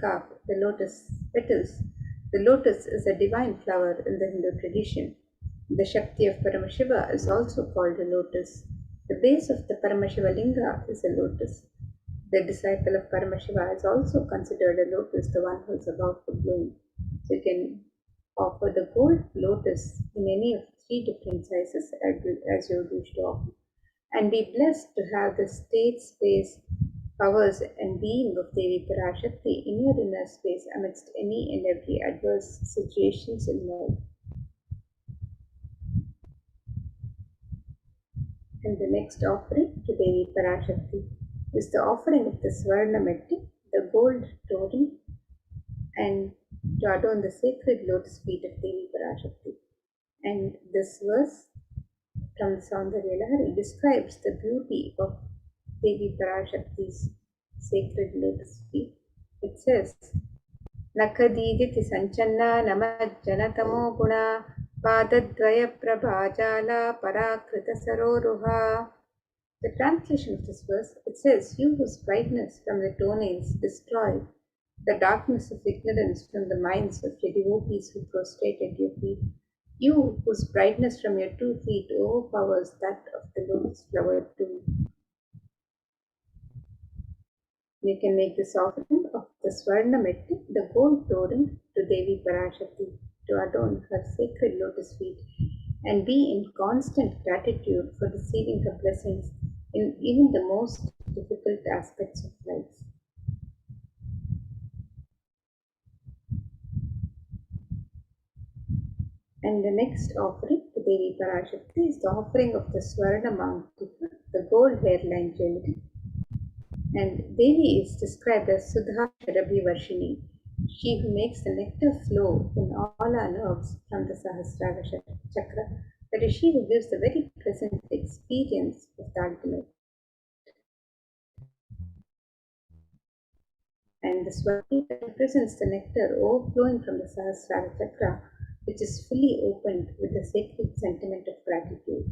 carve the lotus petals. The lotus is a divine flower in the Hindu tradition. The Shakti of Paramashiva is also called a lotus. The base of the Paramashiva linga is a lotus. The disciple of Paramashiva is also considered a lotus, the one who is about to bloom. So you can offer the gold lotus in any of three different sizes as you wish to offer, and be blessed to have the state, space, powers, and being of Devi Parashakti in your inner space amidst any and every adverse situations in life. And the next offering to Devi Parashakti is the offering of the Swarna Metti, the gold totem, and to adorn the sacred lotus feet of Devi Parashakti. And this verse from the Saundarya Lahari describes the beauty of Devi Parashakti's sacred lotus feet. It says, Nakadiditi Sanchanna Namajjanatamo Guna Padadvaya Prabhajala Parakrita Saroruha. The translation of this verse, it says, you whose brightness from the toenails destroy the darkness of ignorance from the minds of your devotees who prostrate at your feet, you whose brightness from your 2 feet overpowers that of the lotus flower too. You can make this offering of the Swarna Metti, the gold totem, to Devi Parashakti to adorn her sacred lotus feet and be in constant gratitude for receiving her blessings in even the most difficult aspects of life. And the next offering to Devi Parashakti is the offering of the Swarna Mantika, the gold hairline jewelry. And Devi is described as Sudha Sharabhi Varshini, she who makes the nectar flow in all our nerves from the Sahasrara Chakra, that is, she who gives the very present experience of the ultimate. And the Swami represents the nectar overflowing from the Sahasrara Chakra, which is fully opened with the sacred sentiment of gratitude.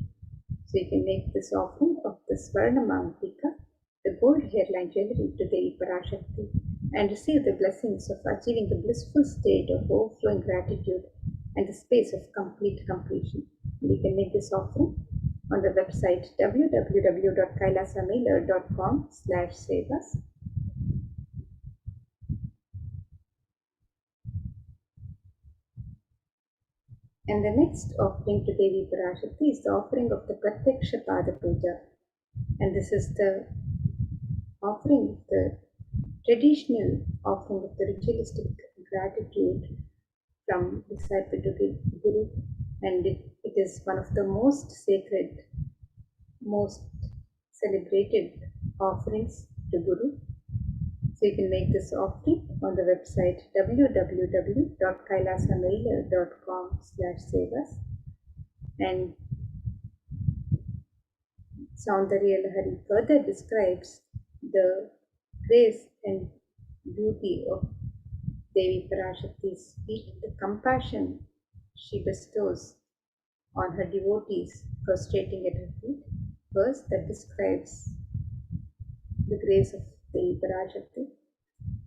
So you can make this offering of the Swarna Mantika, the gold hairline jewelry, to Devi Parashakti and receive the blessings of achieving the blissful state of overflowing gratitude and the space of complete completion. And you can make this offering on the website www.kailasamailer.com/sevas. And the next offering to Devi Parashakti is the offering of the Pratyaksha Pada Puja. And this is the offering of the traditional offering of the ritualistic gratitude from disciple to Guru, and it is one of the most sacred, most celebrated offerings to Guru. So you can make this offering on the website www.kailasamailer.com/sevas. And Saundarya Lahari further describes the grace and beauty of Devi Parashakti's feet, the compassion she bestows on her devotees prostrating at her feet. Verse that describes the grace of Devi Parashakti.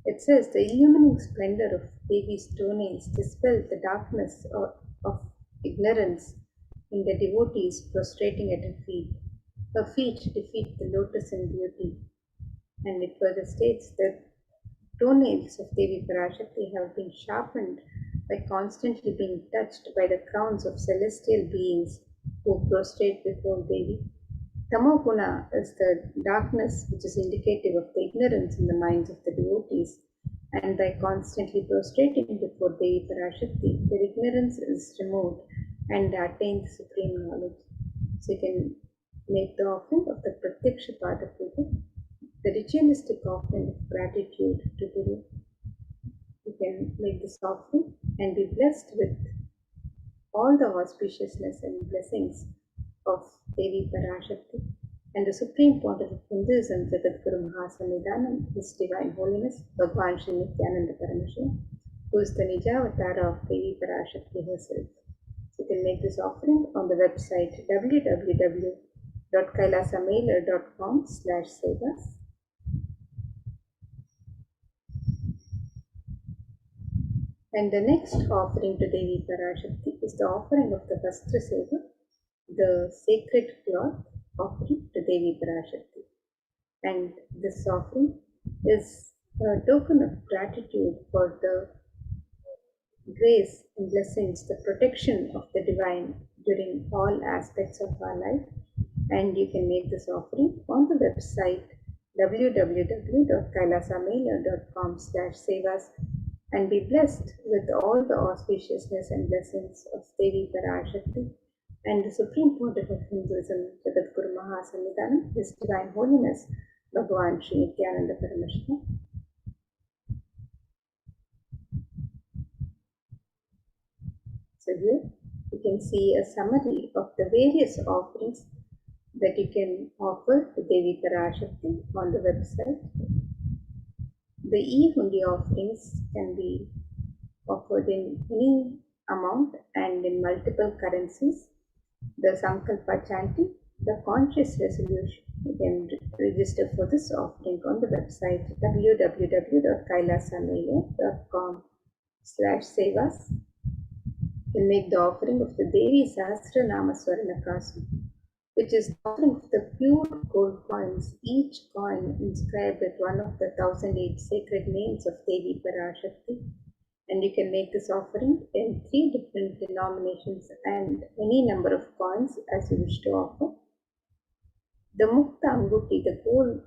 It says, the illumining splendor of Devi's toenails dispels the darkness of ignorance in the devotees prostrating at her feet. Her feet defeat the lotus in beauty. And it further states that toenails of Devi Parashakti have been sharpened by constantly being touched by the crowns of celestial beings who prostrate before Devi. Tamoguna is the darkness which is indicative of the ignorance in the minds of the devotees, and by constantly prostrating before Devi Parashakti, their ignorance is removed and they attain supreme knowledge. So you can make the offering of the Pratyaksha Pada Puja, the ritualistic offering of gratitude to Guru. You can make this offering and be blessed with all the auspiciousness and blessings of Devi Parashakti and the Supreme Pontiff of Hinduism, Jagadguru Mahasamidhanam, His Divine Holiness, Bhagwan Shri Nithyananda Paramashivam, who is the Nijavatara of Devi Parashakti herself. So you can make this offering on the website www.kailasamailer.com/sevas. And the next offering to Devi Parashakti is the offering of the Vastra Seva, the sacred cloth offering to Devi Parashakti. And this offering is a token of gratitude for the grace and blessings, the protection of the divine during all aspects of our life. And you can make this offering on the website www.kailasamela.com/sevas and be blessed with all the auspiciousness and blessings of Devi Parashakti and the Supreme Pontiff of Hinduism, Jagadguru Mahasannidhanam, His Divine Holiness, Bhagavan Sri Nithyananda Paramashivam. So here you can see a summary of the various offerings that you can offer to Devi Parashakti on the website. The e-hundi offerings can be offered in any amount and in multiple currencies. The Sankalpa chanting, the conscious resolution, you can register for this offering on the website www.kailasamela.com/sevas. You can make the offering of the Devi Sahasranama Swarnakasu, which is the offering of the pure gold coins, each coin inscribed with one of the 1008 sacred names of Devi Parashakti. And you can make this offering in 3 different denominations and any number of coins as you wish to offer. The Mukta Anguti, the gold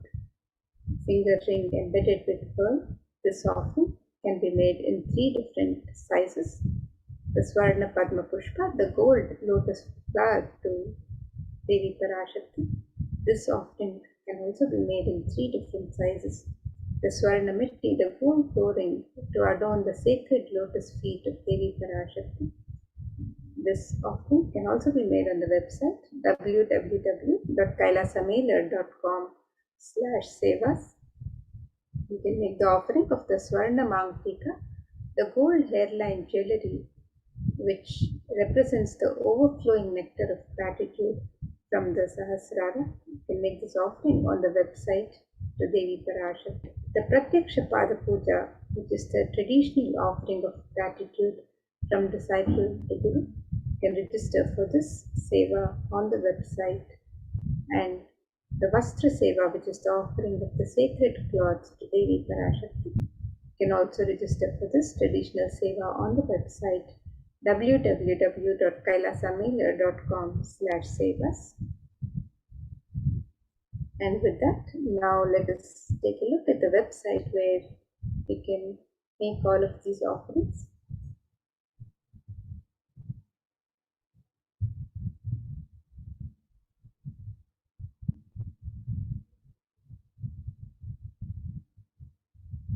finger ring embedded with pearl, this offering can be made in 3 different sizes. The Swarna Padma Pushpa, the gold lotus flower to Devi Parashakti. This offering can also be made in 3 different sizes. The Swarna Mitti, the gold flooring to adorn the sacred lotus feet of Devi Parashakti. This offering can also be made on the website www.kailasamela.com/sevas. You can make the offering of the Swarna Mangtika, the gold hairline jewelry which represents the overflowing nectar of gratitude from the Sahasrara. You can make this offering on the website to Devi Parashakti. The Pratyaksha Pada Puja, which is the traditional offering of gratitude from disciple to Guru, you can register for this seva on the website. And the Vastra Seva, which is the offering of the sacred cloths to Devi Parashakti, you can also register for this traditional seva on the website www.kailasamela.com/sevas. And with that, now let us take a look at the website where we can make all of these offerings.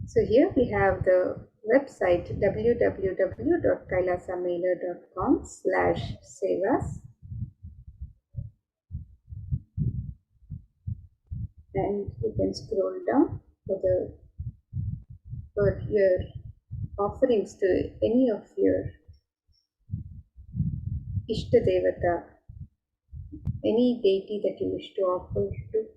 So here we have the website www.kailasamela.com/sevas. And you can scroll down for your offerings to any of your Ishta Devata, any deity that you wish to offer to,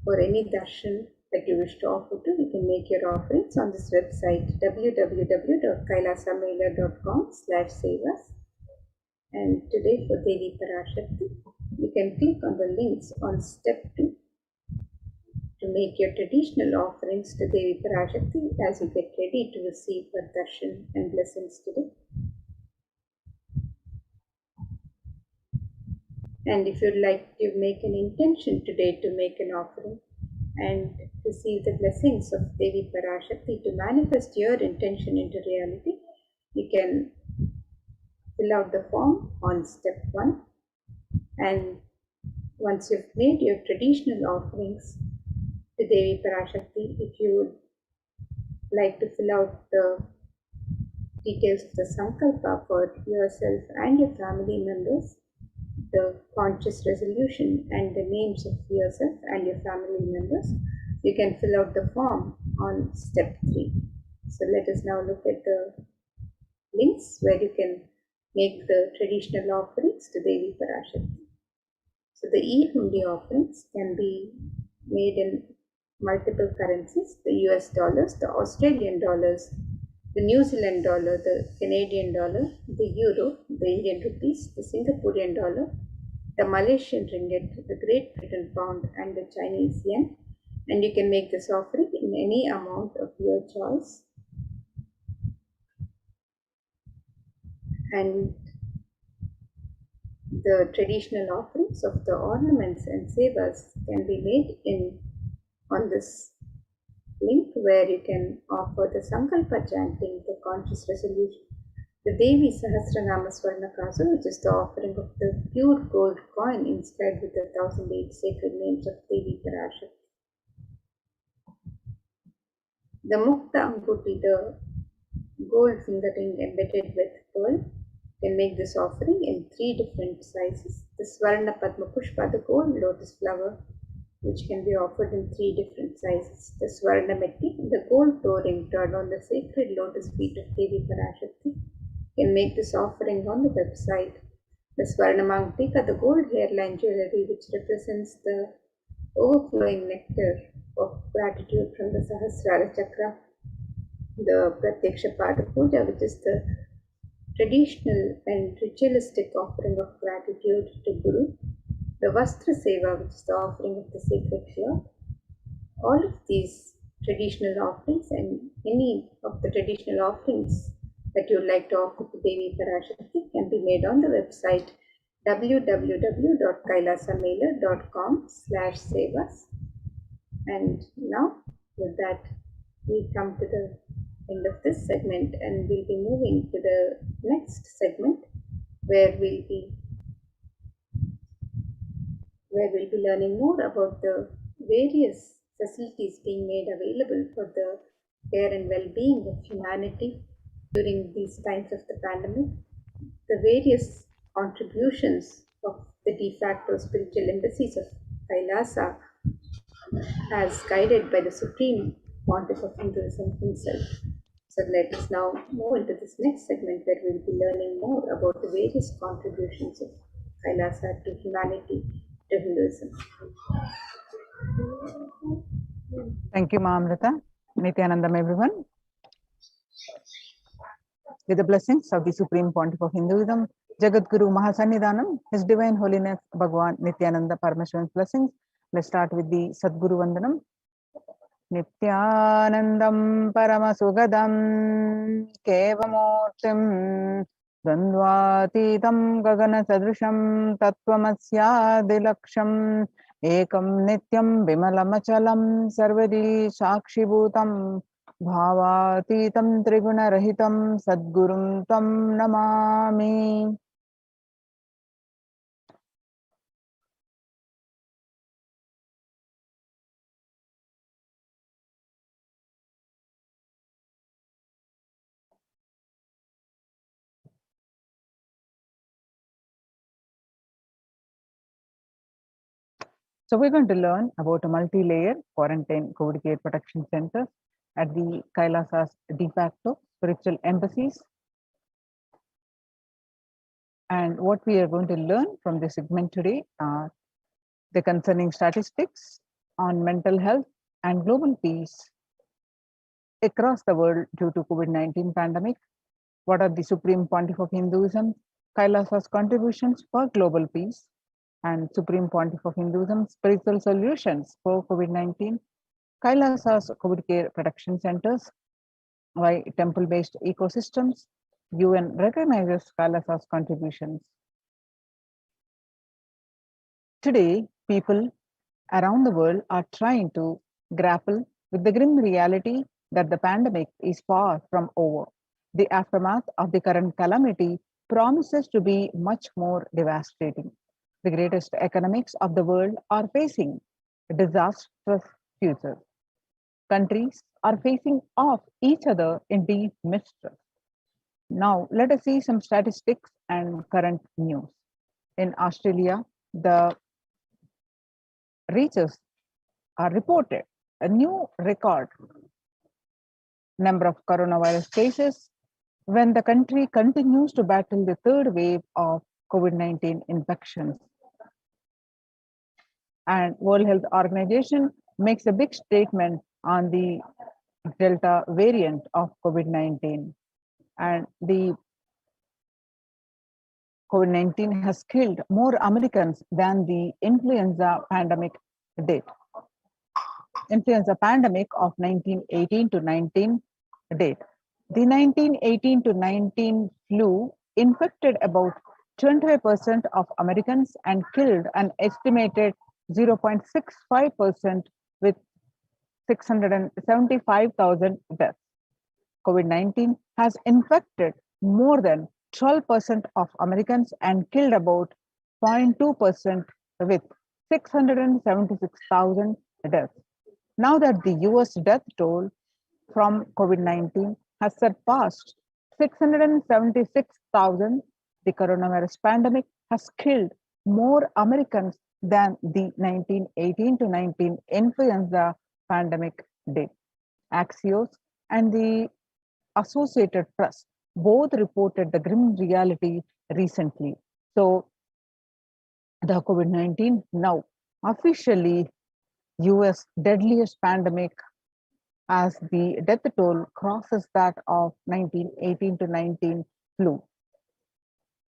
or any darshan that you wish to offer to. You can make your offerings on this website www.kailasamela.com/sevas. And today for Devi Parashakti, you can click on the links on step 2 to make your traditional offerings to Devi Parashakti as you get ready to receive her darshan and blessings today. And if you'd like to make an intention today to make an offering and receive the blessings of Devi Parashakti, to manifest your intention into reality, you can fill out the form on step 1. And once you've made your traditional offerings to Devi Parashakti, if you would like to fill out the details of the Sankalpa for yourself and your family members, the conscious resolution and the names of yourself and your family members, you can fill out the form on step 3. So let us now look at the links where you can make the traditional offerings to Devi Parashakti. So the e-hundi offerings can be made in multiple currencies: the US dollars, the Australian dollars, the New Zealand dollar, the Canadian dollar, the euro, the Indian rupees, the Singaporean dollar, the Malaysian ringgit, the Great Britain pound, and the Chinese yen. And you can make this offering in any amount of your choice. And the traditional offerings of the ornaments and sevas can be made on this link, where you can offer the Sankalpa chanting, the conscious resolution, the Devi Sahasranama Swarnakasu, which is the offering of the pure gold coin inscribed with the 1008 sacred names of Devi Parashakti. The Mukta Ankuti, the gold finger ring embedded with pearl, can make this offering in 3 different sizes. The Swarna Padma Pushpa, the gold lotus flower, which can be offered in 3 different sizes. The Swarna Metti, the gold toe ring turned on the sacred lotus feet of Devi Parashakti, can make this offering on the website. The Swarna Mangtika, the gold hairline jewelry, which represents the overflowing nectar of gratitude from the Sahasrara Chakra. The Pratyaksha Pada Puja, which is the traditional and ritualistic offering of gratitude to Guru. The Vastra Seva, which is the offering of the sacred cloth. All of these traditional offerings and any of the traditional offerings that you would like to offer to Devi Parashakti can be made on the website www.kailasamela.com/sevas. And now, with that, we come to the end of this segment, and we'll be moving to the next segment, where we'll be learning more about the various facilities being made available for the care and well-being of humanity during these times of the pandemic, the various contributions of the de facto spiritual embassies of Kailasa, as guided by the Supreme Pontiff of Hinduism himself. So let us now move into this next segment, where we will be learning more about the various contributions of Kailasa to humanity, to Hinduism. Thank you, Ma Amrita. Nithyanandam, everyone. With the blessings of the Supreme Pontiff of Hinduism, Jagat Guru Mahasannidhanam, His Divine Holiness Bhagwan Nithyananda Paramashivan's blessings. Let's start with the Sadguru Vandanam. Nithyanandam Paramasugadam Kevamurtim Dandvatitam Gagana Sadrisham Tattvamasya Ekam Nityam Bimalamachalam Sarvadi Sakshibhutam Bhavatitam Triguna Rahitam Sadgurum Tam Namami. So we're going to learn about a multi-layer quarantine COVID care protection center at the Kailasa's de facto spiritual embassies. And what we are going to learn from this segment today are the concerning statistics on mental health and global peace across the world due to COVID-19 pandemic. What are the Supreme Pontiff of Hinduism, Kailasa's contributions for global peace, and Supreme Pontiff of Hinduism spiritual solutions for COVID-19, Kailasa's COVID care protection centers, why temple-based ecosystems, UN recognizes Kailasa's contributions. Today, people around the world are trying to grapple with the grim reality that the pandemic is far from over. The aftermath of the current calamity promises to be much more devastating. The greatest economics of the world are facing a disastrous future. Countries are facing off each other in deep mistrust. Now, let us see some statistics and current news. In Australia, the researchers are reported a new record number of coronavirus cases when the country continues to battle the third wave of COVID-19 infections. And World Health Organization makes a big statement on the Delta variant of COVID-19. And the COVID-19 has killed more Americans than the influenza pandemic did. Influenza pandemic of 1918 to 19 did. The 1918 to 19 flu infected about 25% of Americans and killed an estimated 0.65% with 675,000 deaths. COVID-19 has infected more than 12% of Americans and killed about 0.2% with 676,000 deaths. Now that the US death toll from COVID-19 has surpassed 676,000, the coronavirus pandemic has killed more Americans than the 1918 to 19 influenza pandemic did. Axios and the Associated Press both reported the grim reality recently. So the COVID-19 now officially US deadliest pandemic as the death toll crosses that of 1918 to 19 flu.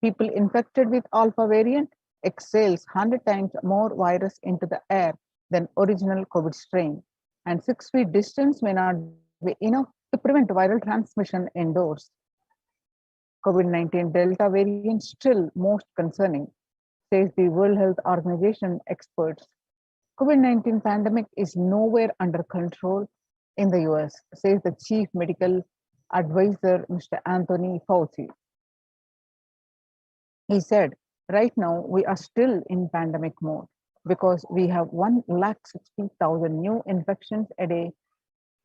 People infected with alpha variant exhales 100 times more virus into the air than original COVID strain, and 6 feet distance may not be enough to prevent viral transmission indoors. COVID-19 Delta variant still most concerning, says the World Health Organization experts. COVID-19 pandemic is nowhere under control in the US, says the chief medical advisor, Mr. Anthony Fauci. He said, right now we are still in pandemic mode because we have 160,000 new infections a day.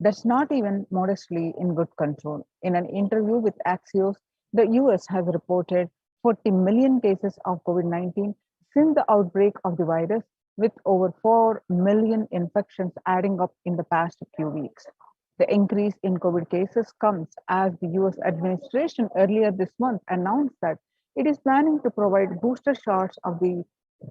That's not even modestly in good control. In an interview with Axios, the US has reported 40 million cases of COVID-19 since the outbreak of the virus, with over 4 million infections adding up in the past few weeks. The increase in COVID cases comes as the US administration earlier this month announced that it is planning to provide booster shots of the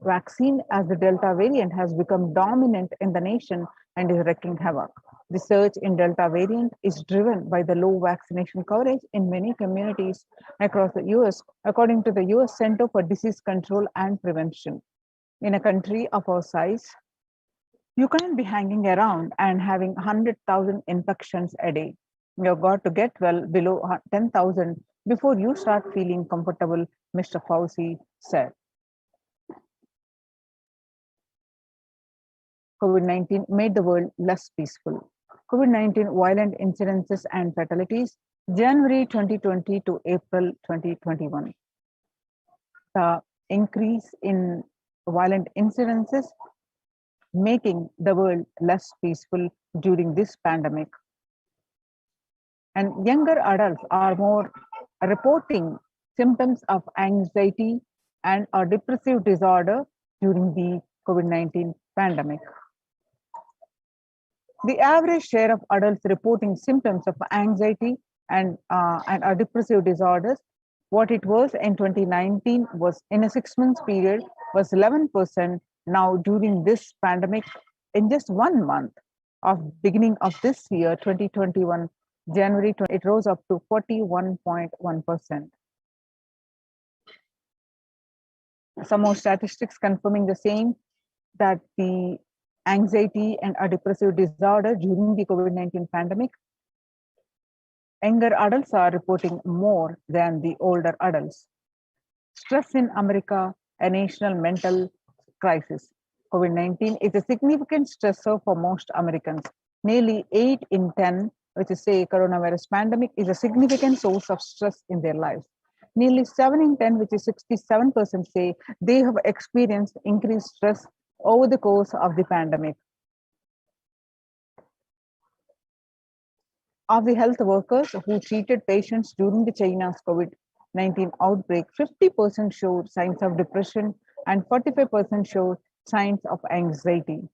vaccine as the Delta variant has become dominant in the nation and is wreaking havoc. The surge in Delta variant is driven by the low vaccination coverage in many communities across the US, according to the US Center for Disease Control and Prevention. In a country of our size, you can't be hanging around and having 100,000 infections a day. You've got to get well below 10,000 before you start feeling comfortable, Mr. Fauci said. COVID-19 made the world less peaceful. COVID-19 violent incidences and fatalities, January 2020 to April 2021. The increase in violent incidences making the world less peaceful during this pandemic. And younger adults are more reporting symptoms of anxiety and a depressive disorder during the COVID-19 pandemic. The average share of adults reporting symptoms of anxiety and depressive disorders, what it was in 2019 was in a 6 months period was 11%. Now during this pandemic, in just 1 month of beginning of this year, 2021, January, it rose up to 41.1%. Some more statistics confirming the same, that the anxiety and a depressive disorder during the COVID-19 pandemic, younger adults are reporting more than the older adults. Stress in America, a national mental crisis. COVID-19 is a significant stressor for most Americans. Nearly 8 in 10, which is say coronavirus pandemic, is a significant source of stress in their lives. Nearly 7 in 10, which is 67%, say they have experienced increased stress over the course of the pandemic. Of the health workers who treated patients during the China's COVID-19 outbreak, 50% showed signs of depression and 45% showed signs of anxiety.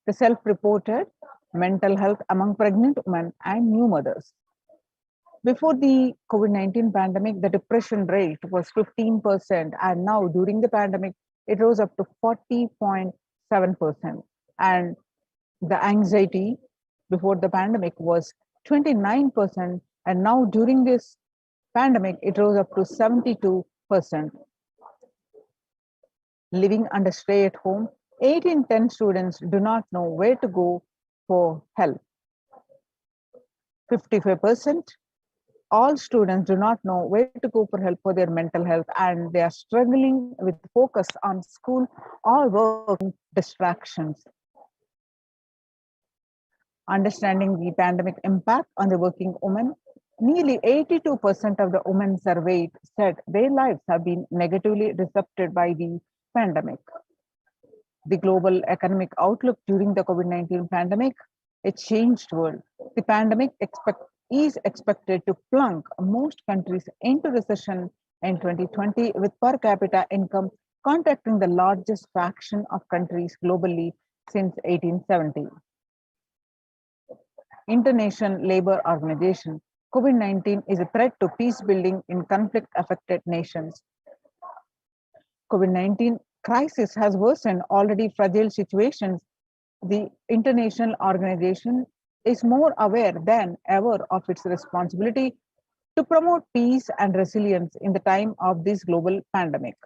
The self-reported mental health among pregnant women and new mothers. Before the COVID-19 pandemic, the depression rate was 15%, and now during the pandemic, it rose up to 40.7%. And the anxiety before the pandemic was 29%, and now during this pandemic, it rose up to 72%. Living under stay at home, 8 in 10 students do not know where to go for help. 55%, all students do not know where to go for help for their mental health, and they are struggling with focus on school or work distractions. Understanding the pandemic impact on the working woman, nearly 82% of the women surveyed said their lives have been negatively disrupted by the pandemic. The global economic outlook during the COVID-19 pandemic, a changed world. The pandemic is expected to plunge most countries into recession in 2020, with per capita income contracting the largest fraction of countries globally since 1870. International Labour Organization, COVID-19 is a threat to peace building in conflict-affected nations. COVID-19 crisis has worsened already fragile situations. The international organization is more aware than ever of its responsibility to promote peace and resilience in the time of this global pandemic.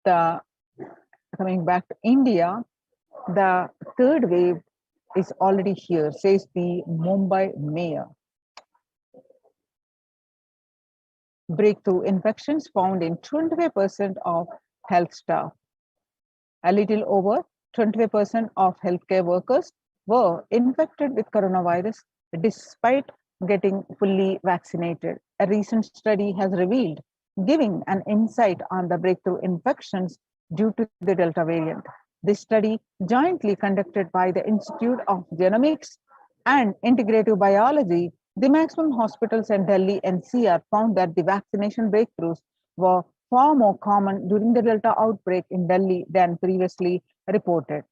Coming back to India, the third wave is already here, says the Mumbai mayor. Breakthrough infections found in 25% of health staff. A little over 25% of healthcare workers were infected with coronavirus despite getting fully vaccinated. A recent study has revealed, giving an insight on the breakthrough infections due to the Delta variant. This study, jointly conducted by the Institute of Genomics and Integrative Biology, the maximum hospitals in Delhi NCR, found that the vaccination breakthroughs were far more common during the Delta outbreak in Delhi than previously reported.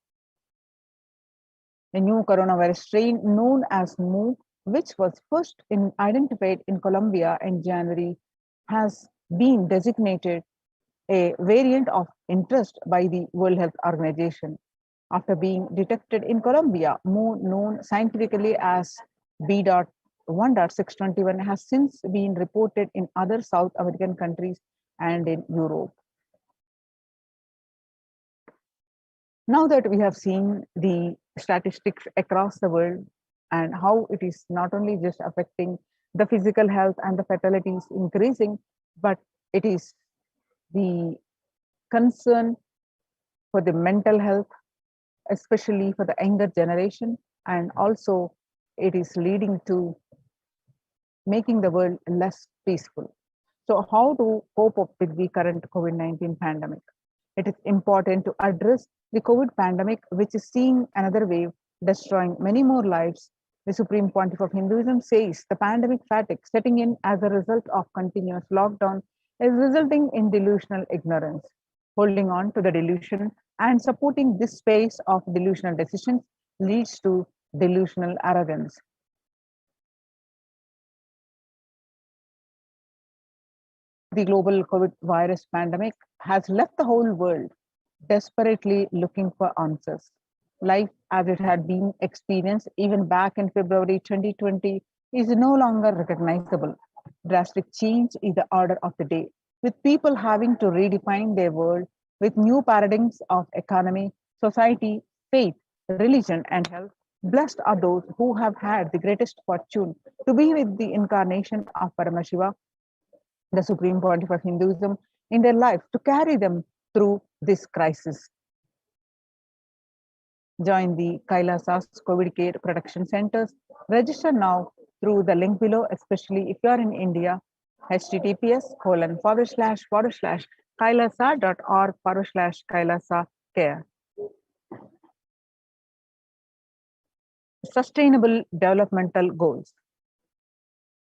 The new coronavirus strain known as Mu, which was first identified in Colombia in January, has been designated a variant of interest by the World Health Organization. After being detected in Colombia, Mu, known scientifically as B.1.621, has since been reported in other South American countries and in Europe. Now that we have seen the statistics across the world and how it is not only just affecting the physical health and the fatalities increasing, but it is the concern for the mental health, especially for the younger generation, and also it is leading to making the world less peaceful. So how to cope up with the current COVID-19 pandemic? It is important to address the COVID pandemic, which is seeing another wave, destroying many more lives. The Supreme Pontiff of Hinduism says the pandemic fatigue setting in as a result of continuous lockdown is resulting in delusional ignorance. Holding on to the delusion and supporting this space of delusional decisions leads to delusional arrogance. The global COVID virus pandemic has left the whole world desperately looking for answers. Life as it had been experienced even back in February 2020 is no longer recognizable. Drastic change is the order of the day, with people having to redefine their world with new paradigms of economy, society, faith, religion, and health. Blessed are those who have had the greatest fortune to be with the incarnation of Paramashiva, the Supreme Pontiff of Hinduism, in their life to carry them through this crisis. Join the Kailasa's COVID Care Protection Centers. Register now through the link below, especially if you are in India. https://kailasa.org/kailasa care. Sustainable developmental goals.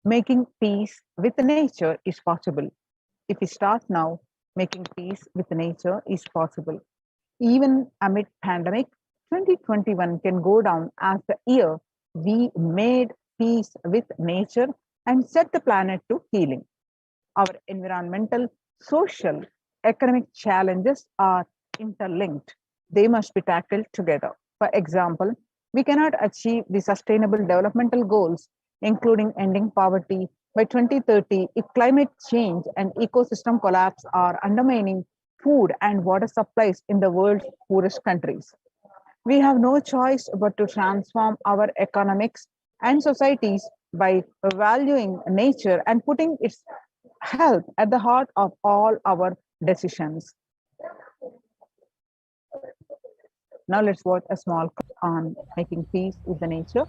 Making peace with nature is possible. If we start now, making peace with nature is possible. Even amid pandemic, 2021 can go down as the year we made peace with nature and set the planet to healing. Our environmental, social, economic challenges are interlinked. They must be tackled together. For example, we cannot achieve the sustainable developmental goals, including ending poverty, by 2030 if climate change and ecosystem collapse are undermining food and water supplies in the world's poorest countries. We have no choice but to transform our economics and societies by valuing nature and putting its health at the heart of all our decisions. Now let's watch a small clip on making peace with the nature.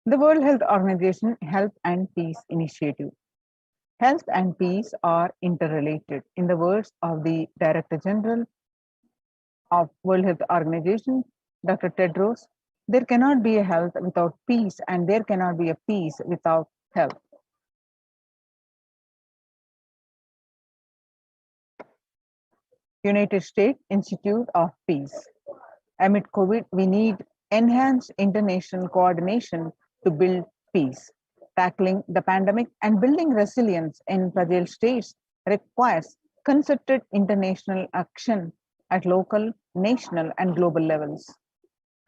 The World Health Organization Health and Peace Initiative. Health and peace are interrelated. In the words of the Director General of World Health Organization, Dr. Tedros, there cannot be a health without peace, and there cannot be a peace without health. United States Institute of Peace. Amid COVID, we need enhanced international coordination to build peace. Tackling the pandemic and building resilience in fragile states requires concerted international action at local, national, and global levels.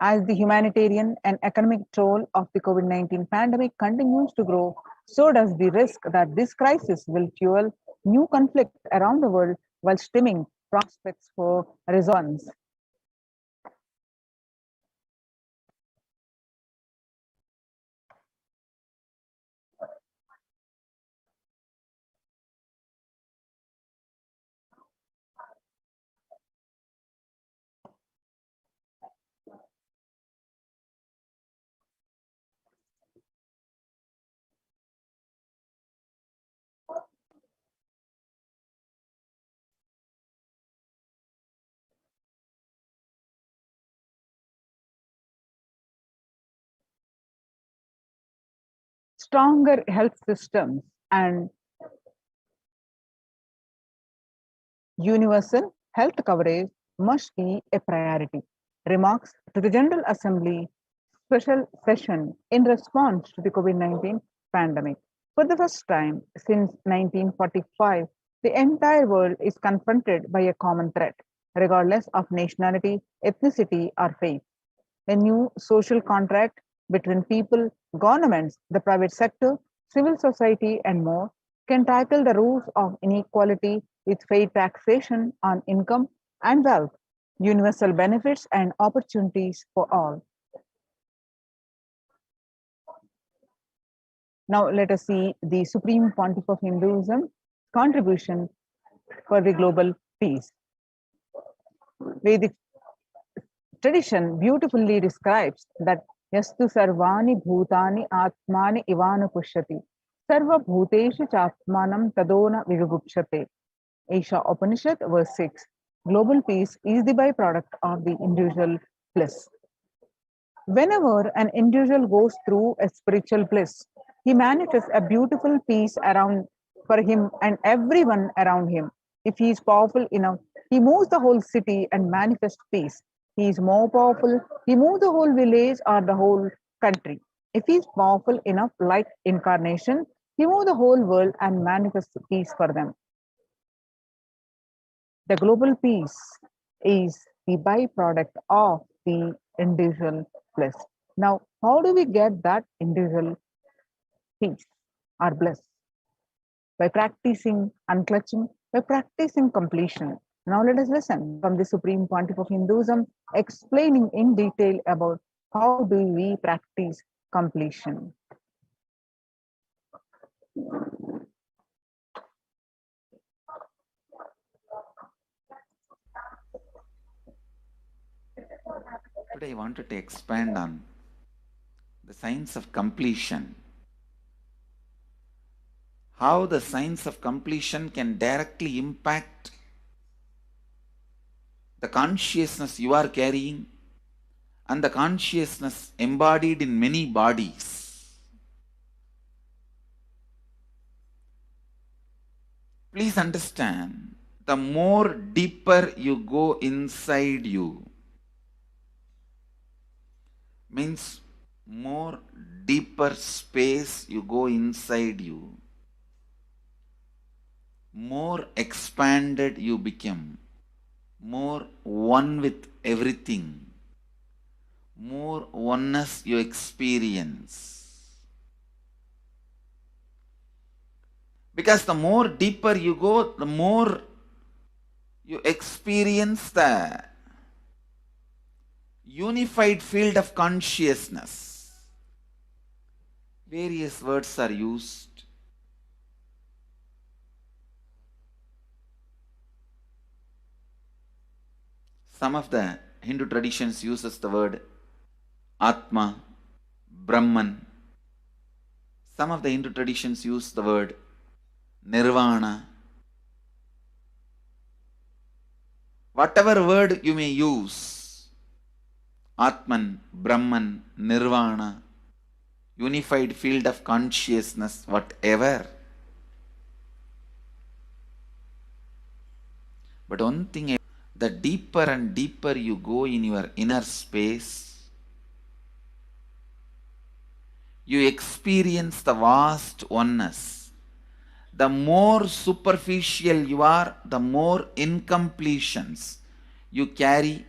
As the humanitarian and economic toll of the COVID-19 pandemic continues to grow, so does the risk that this crisis will fuel new conflict around the world while stemming prospects for resilience. Stronger health systems and universal health coverage must be a priority. Remarks to the General Assembly special session in response to the COVID-19 pandemic. For the first time since 1945, the entire world is confronted by a common threat, regardless of nationality, ethnicity, or faith. A new social contract between people, governments, the private sector, civil society, and more can tackle the roots of inequality with fair taxation on income and wealth, universal benefits, and opportunities for all. Now, let us see the Supreme Pontiff of Hinduism contribution for the global peace. Vedic tradition beautifully describes that Yastu Sarvani Bhutani Atmani Ivana Pushyati Sarva Bhuteshu Chatmanam Tadona Vivugupshate. Isha Upanishad, verse 6. Global peace is the byproduct of the individual bliss. Whenever an individual goes through a spiritual bliss, he manifests a beautiful peace around for him and everyone around him. If he is powerful enough, he moves the whole city and manifests peace. He is more powerful, he moves the whole village or the whole country. If he is powerful enough, like incarnation, he moves the whole world and manifests peace for them. The global peace is the byproduct of the individual bliss. Now, how do we get that individual peace or bliss? By practicing unclutching, by practicing completion. Now, let us listen from the Supreme Pontiff of Hinduism explaining in detail about how do we practice completion. Today I wanted to expand on the science of completion. How the science of completion can directly impact the consciousness you are carrying and the consciousness embodied in many bodies. Please understand, the more deeper you go inside you, means more deeper space you go inside you, more expanded you become, more one with everything, more oneness you experience. Because the more deeper you go, the more you experience the unified field of consciousness. Various words are used. Some of the Hindu traditions uses the word Atma, Brahman. Some of the Hindu traditions use the word Nirvana. Whatever word you may use, Atman, Brahman, Nirvana, unified field of consciousness, whatever. But one thing, the deeper and deeper you go in your inner space, you experience the vast oneness. The more superficial you are, the more incompletions you carry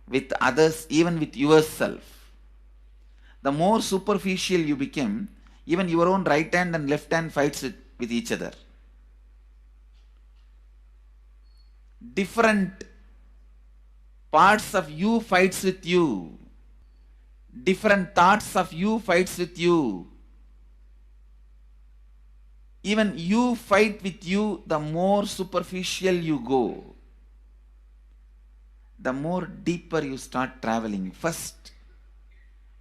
with others, even with yourself. The more superficial you become, even your own right hand and left hand fights with each other. Different parts of you fights with you. Different thoughts of you fights with you. Even you fight with you, the more superficial you go, the more deeper you start traveling. First,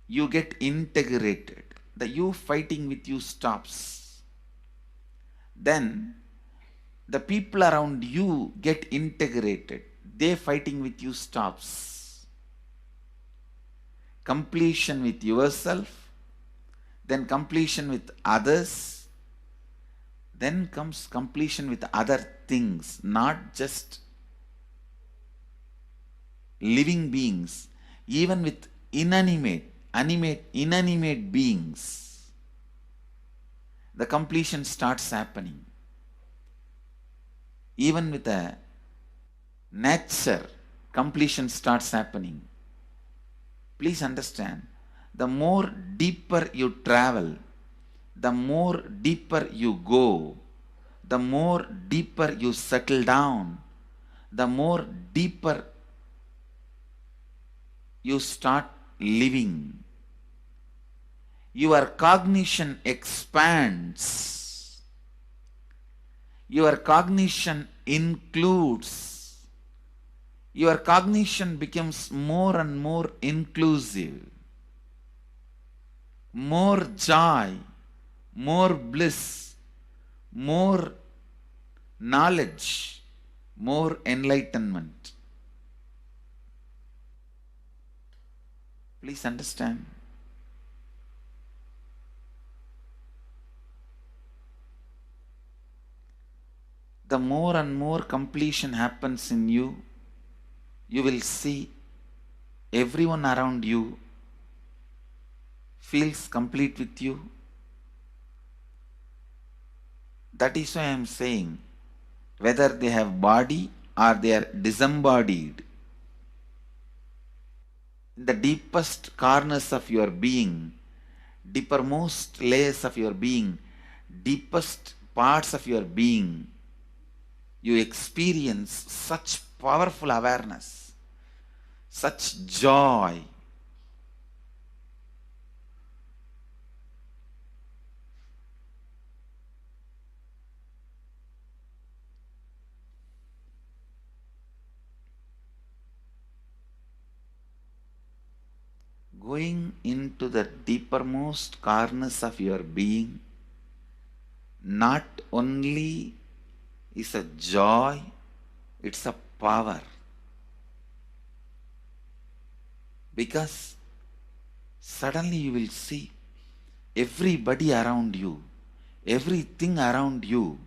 you get integrated. The you fighting with you stops. Then, the people around you get integrated. They fighting with you stops. Completion with yourself, then completion with others, then comes completion with other things, not just living beings, even with inanimate beings. The completion starts happening. Even with a nature, completion starts happening. Please understand, the more deeper you travel, the more deeper you go, the more deeper you settle down, the more deeper you start living. Your cognition expands. Your cognition includes. Your cognition becomes more and more inclusive. More joy, more bliss, more knowledge, more enlightenment. Please understand. The more and more completion happens in you, you will see everyone around you feels complete with you. That is why I am saying, whether they have body or they are disembodied, in the deepest corners of your being, deepermost layers of your being, deepest parts of your being, you experience such powerful awareness, such joy. Going into the deepermost corners of your being not only is a joy, it's a power. Because suddenly you will see everybody around you, everything around you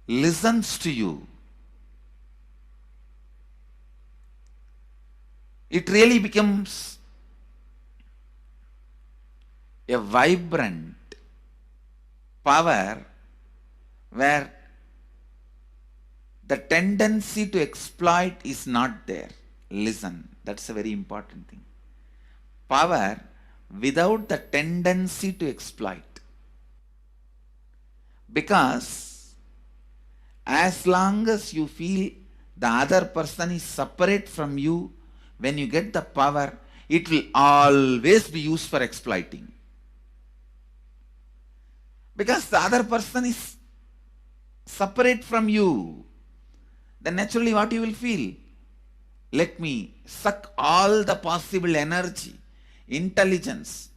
listens to you. It really becomes a vibrant power where the tendency to exploit is not there. Listen, that's a very important thing. Power without the tendency to exploit. Because as long as you feel the other person is separate from you, when you get the power, it will always be used for exploiting. Because the other person is separate from you, then naturally what you will feel? Let me suck all the possible energy, intelligence,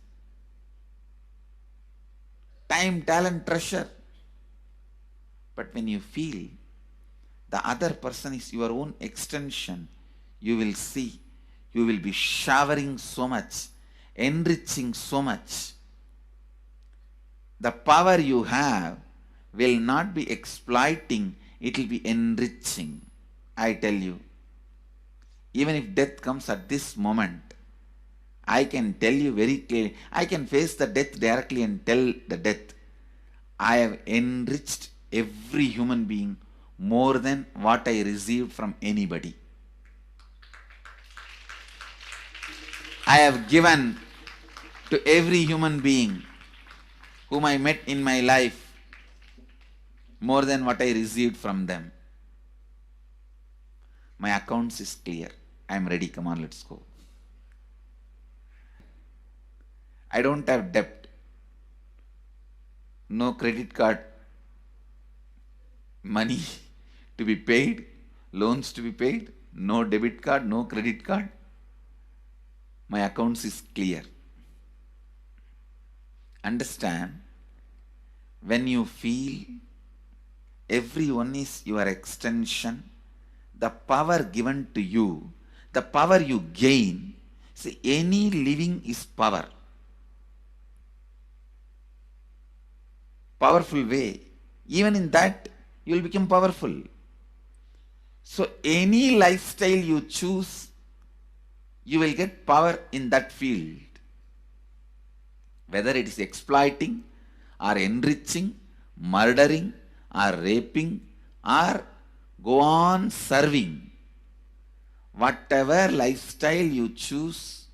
time, talent, treasure. But when you feel the other person is your own extension, you will see, you will be showering so much, enriching so much. The power you have will not be exploiting, it will be enriching. I tell you, even if death comes at this moment, I can tell you very clearly, I can face the death directly and tell the death, I have enriched every human being more than what I received from anybody. I have given to every human being whom I met in my life more than what I received from them. My accounts is clear. I am ready. Come on, let's go. I don't have debt. No credit card money to be paid, loans to be paid, no debit card, no credit card. My accounts is clear. Understand, when you feel everyone is your extension, the power given to you, the power you gain, see, any living is power. Powerful way. Even in that, you will become powerful. So any lifestyle you choose, you will get power in that field. Whether it is exploiting or enriching, murdering or raping or go on serving. Whatever lifestyle you choose,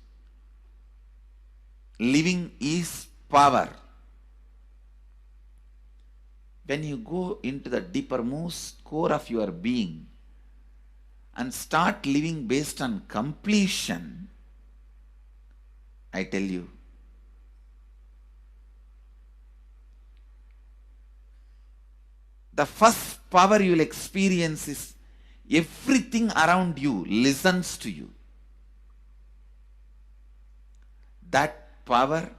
living is power. When you go into the deepermost core of your being and start living based on completion, I tell you, the first power you will experience is everything around you listens to you. That power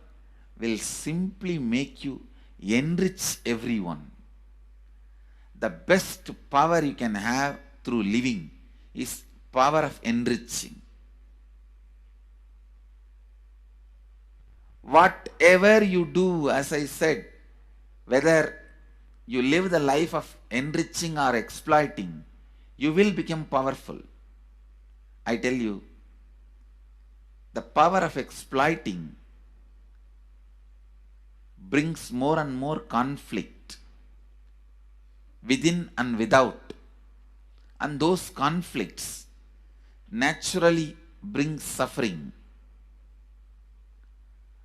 will simply make you enrich everyone. The best power you can have through living is power of enriching. Whatever you do, as I said, whether you live the life of enriching or exploiting, you will become powerful. I tell you, the power of exploiting brings more and more conflict within and without. And those conflicts naturally bring suffering.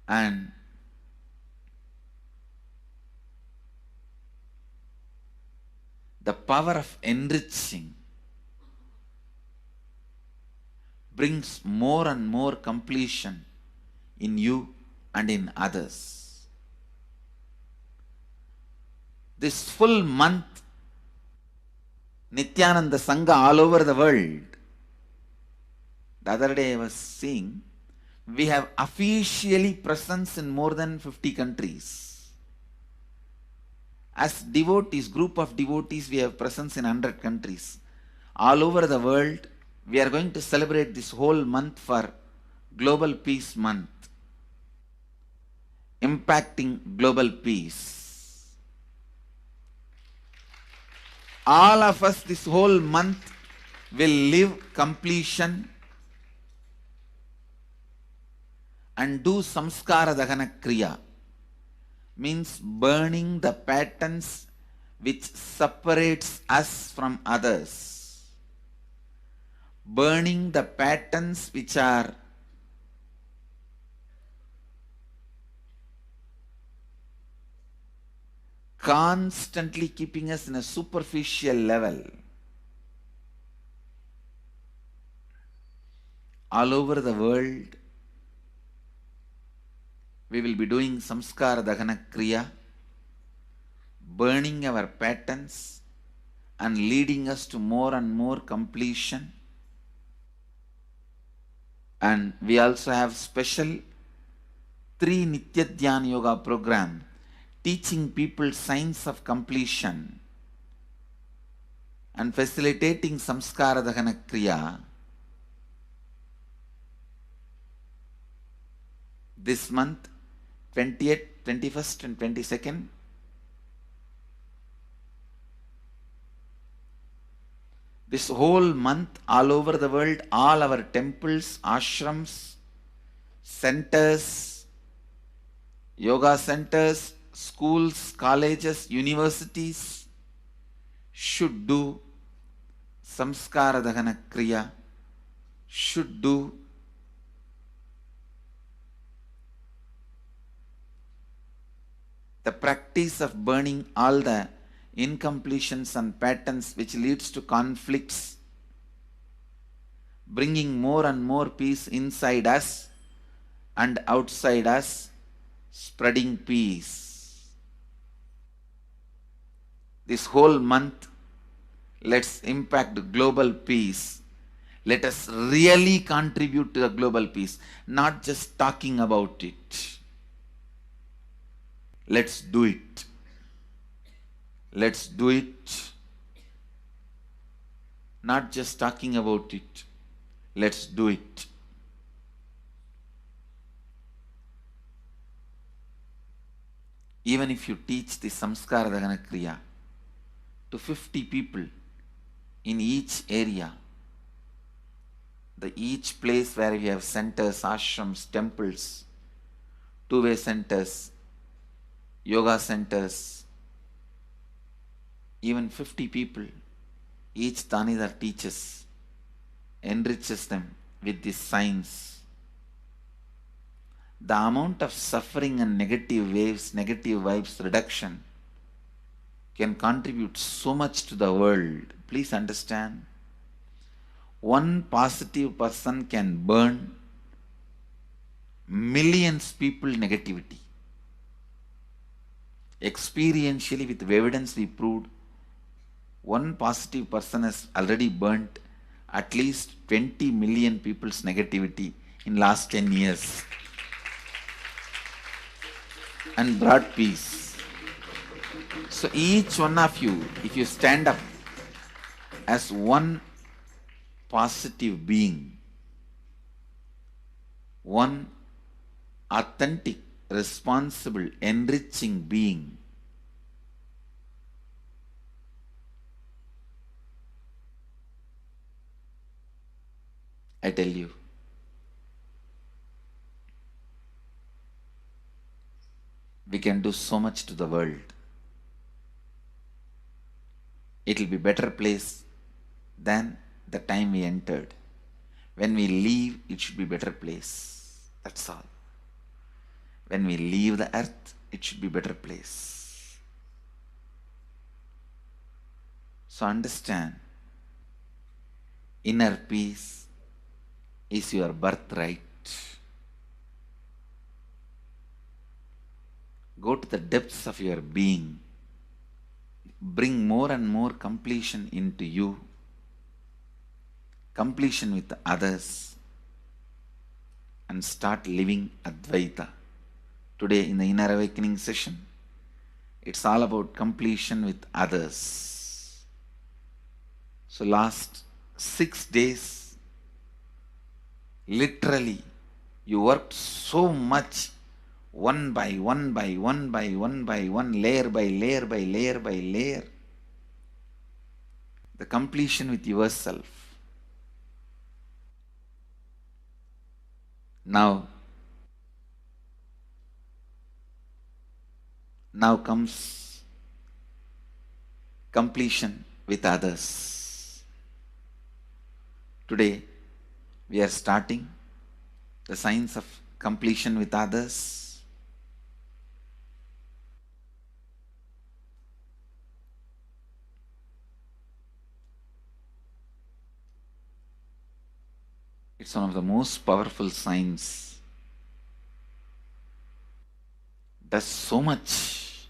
And the power of enriching brings more and more completion in you and in others. This full month, Nithyananda Sangha all over the world. The other day I was seeing, we have officially presence in more than 50 countries. As devotees, group of devotees, we have presence in 100 countries. All over the world, we are going to celebrate this whole month for Global Peace Month, impacting global peace. All of us this whole month will live completion and do samskara dahana kriya, means burning the patterns which separates us from others, burning the patterns which are constantly keeping us in a superficial level. All over the world, we will be doing samskara dahana kriya, burning our patterns and leading us to more and more completion. And we also have special 3 Nitya Dhyana Yoga program teaching people science of completion and facilitating samskara dahana kriya. This month, 20th, 21st and 22nd, this whole month, all over the world, all our temples, ashrams, centers, yoga centers, schools, colleges, universities should do samskara dahana kriya, should do the practice of burning all the incompletions and patterns which leads to conflicts, bringing more and more peace inside us and outside us, spreading peace. This whole month, let's impact global peace. Let us really contribute to the global peace, not just talking about it. Let's do it. Let's do it. Not just talking about it. Let's do it. Even if you teach the samskara dahana kriya to 50 people in each area, each place where we have centers, ashrams, temples, two-way centers, yoga centers, even 50 people, each Tanidar teaches, enriches them with this science. The amount of suffering and negative waves, negative vibes reduction can contribute so much to the world. Please understand. One positive person can burn millions people negativity. Experientially, with evidence we proved, one positive person has already burnt at least 20 million people's negativity in last 10 years and brought peace. So each one of you, if you stand up as one positive being, one authentic responsible, enriching being. I tell you, we can do so much to the world. It will be better place than the time we entered. When we leave, it should be better place. That's all. When we leave the earth, it should be better place. So understand, inner peace is your birthright. Go to the depths of your being. Bring more and more completion into you. Completion with others. And start living Advaita. Today in the Inner Awakening session, it's all about completion with others. So last 6 days, literally, you worked so much, one by one by one by one by one, layer by layer by layer by layer. The completion with yourself. Now comes completion with others. Today, we are starting the science of completion with others. It's one of the most powerful science. Does so much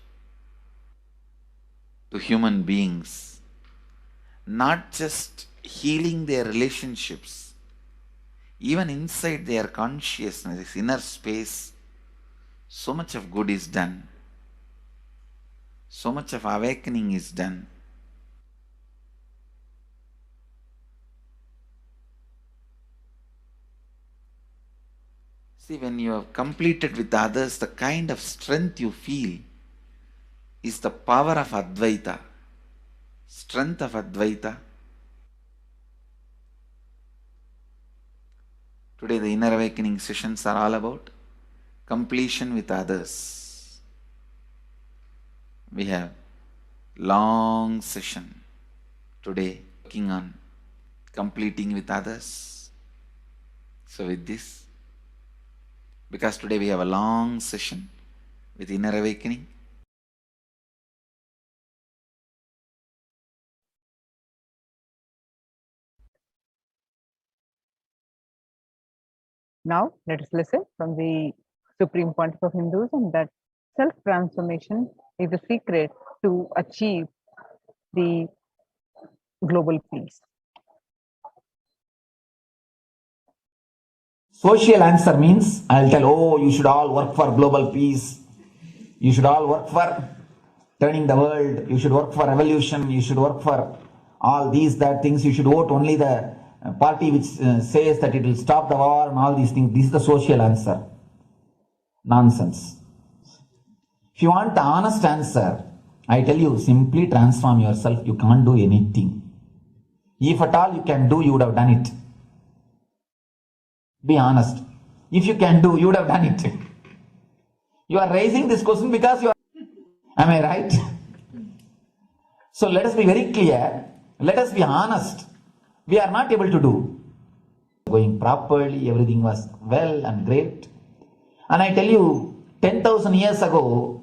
to human beings, not just healing their relationships, even inside their consciousness, this inner space, so much of good is done. So much of awakening is done. See, when you have completed with others, the kind of strength you feel is the power of Advaita. Strength of Advaita. Today the Inner Awakening sessions are all about completion with others. We have long session today working on completing with others. So with this, because today we have a long session with Inner Awakening, Now, let us listen from the Supreme Pontiff of Hinduism that self-transformation is the secret to achieve the global peace. Social answer means I'll tell, oh, you should all work for global peace. You should all work for turning the world. You should work for revolution. You should work for all these, that things. You should vote only the party which says that it will stop the war and all these things. This is the social answer. Nonsense. If you want the honest answer, I tell you, simply transform yourself. You can't do anything. If at all you can do, you would have done it. Be honest. If you can do, you would have done it. You are raising this question because you are... Am I right? So let us be very clear. Let us be honest. We are not able to do. Going properly, everything was well and great. And I tell you, 10,000 years ago,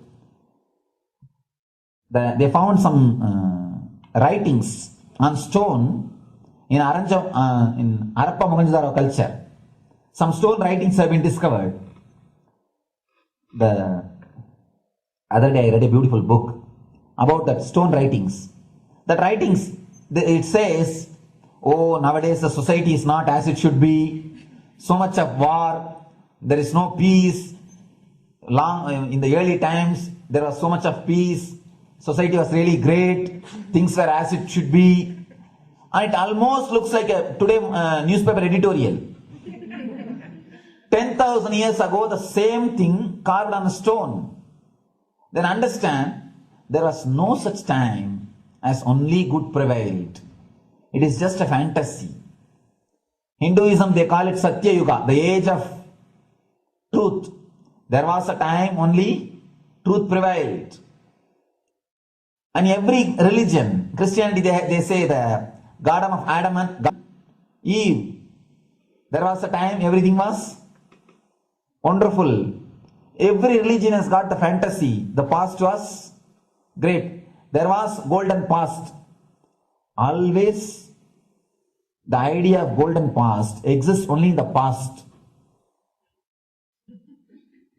they found some writings on stone in Harappa Mohenjo-daro culture. Some stone writings have been discovered. The other day I read a beautiful book about that stone writings. That writings, it says, oh, nowadays the society is not as it should be. So much of war, there is no peace. In the early times, there was so much of peace. Society was really great. Things were as it should be. And it almost looks like a today newspaper editorial. 10,000 5,000 years ago, the same thing carved on a stone. Then understand, there was no such time as only good prevailed. It is just a fantasy. Hinduism, they call it Satya Yuga, the age of truth. There was a time only truth prevailed. And every religion, Christianity, they say the God of Adam and Eve. There was a time everything was wonderful. Every religion has got the fantasy. The past was great. There was golden past. Always the idea of golden past exists only in the past.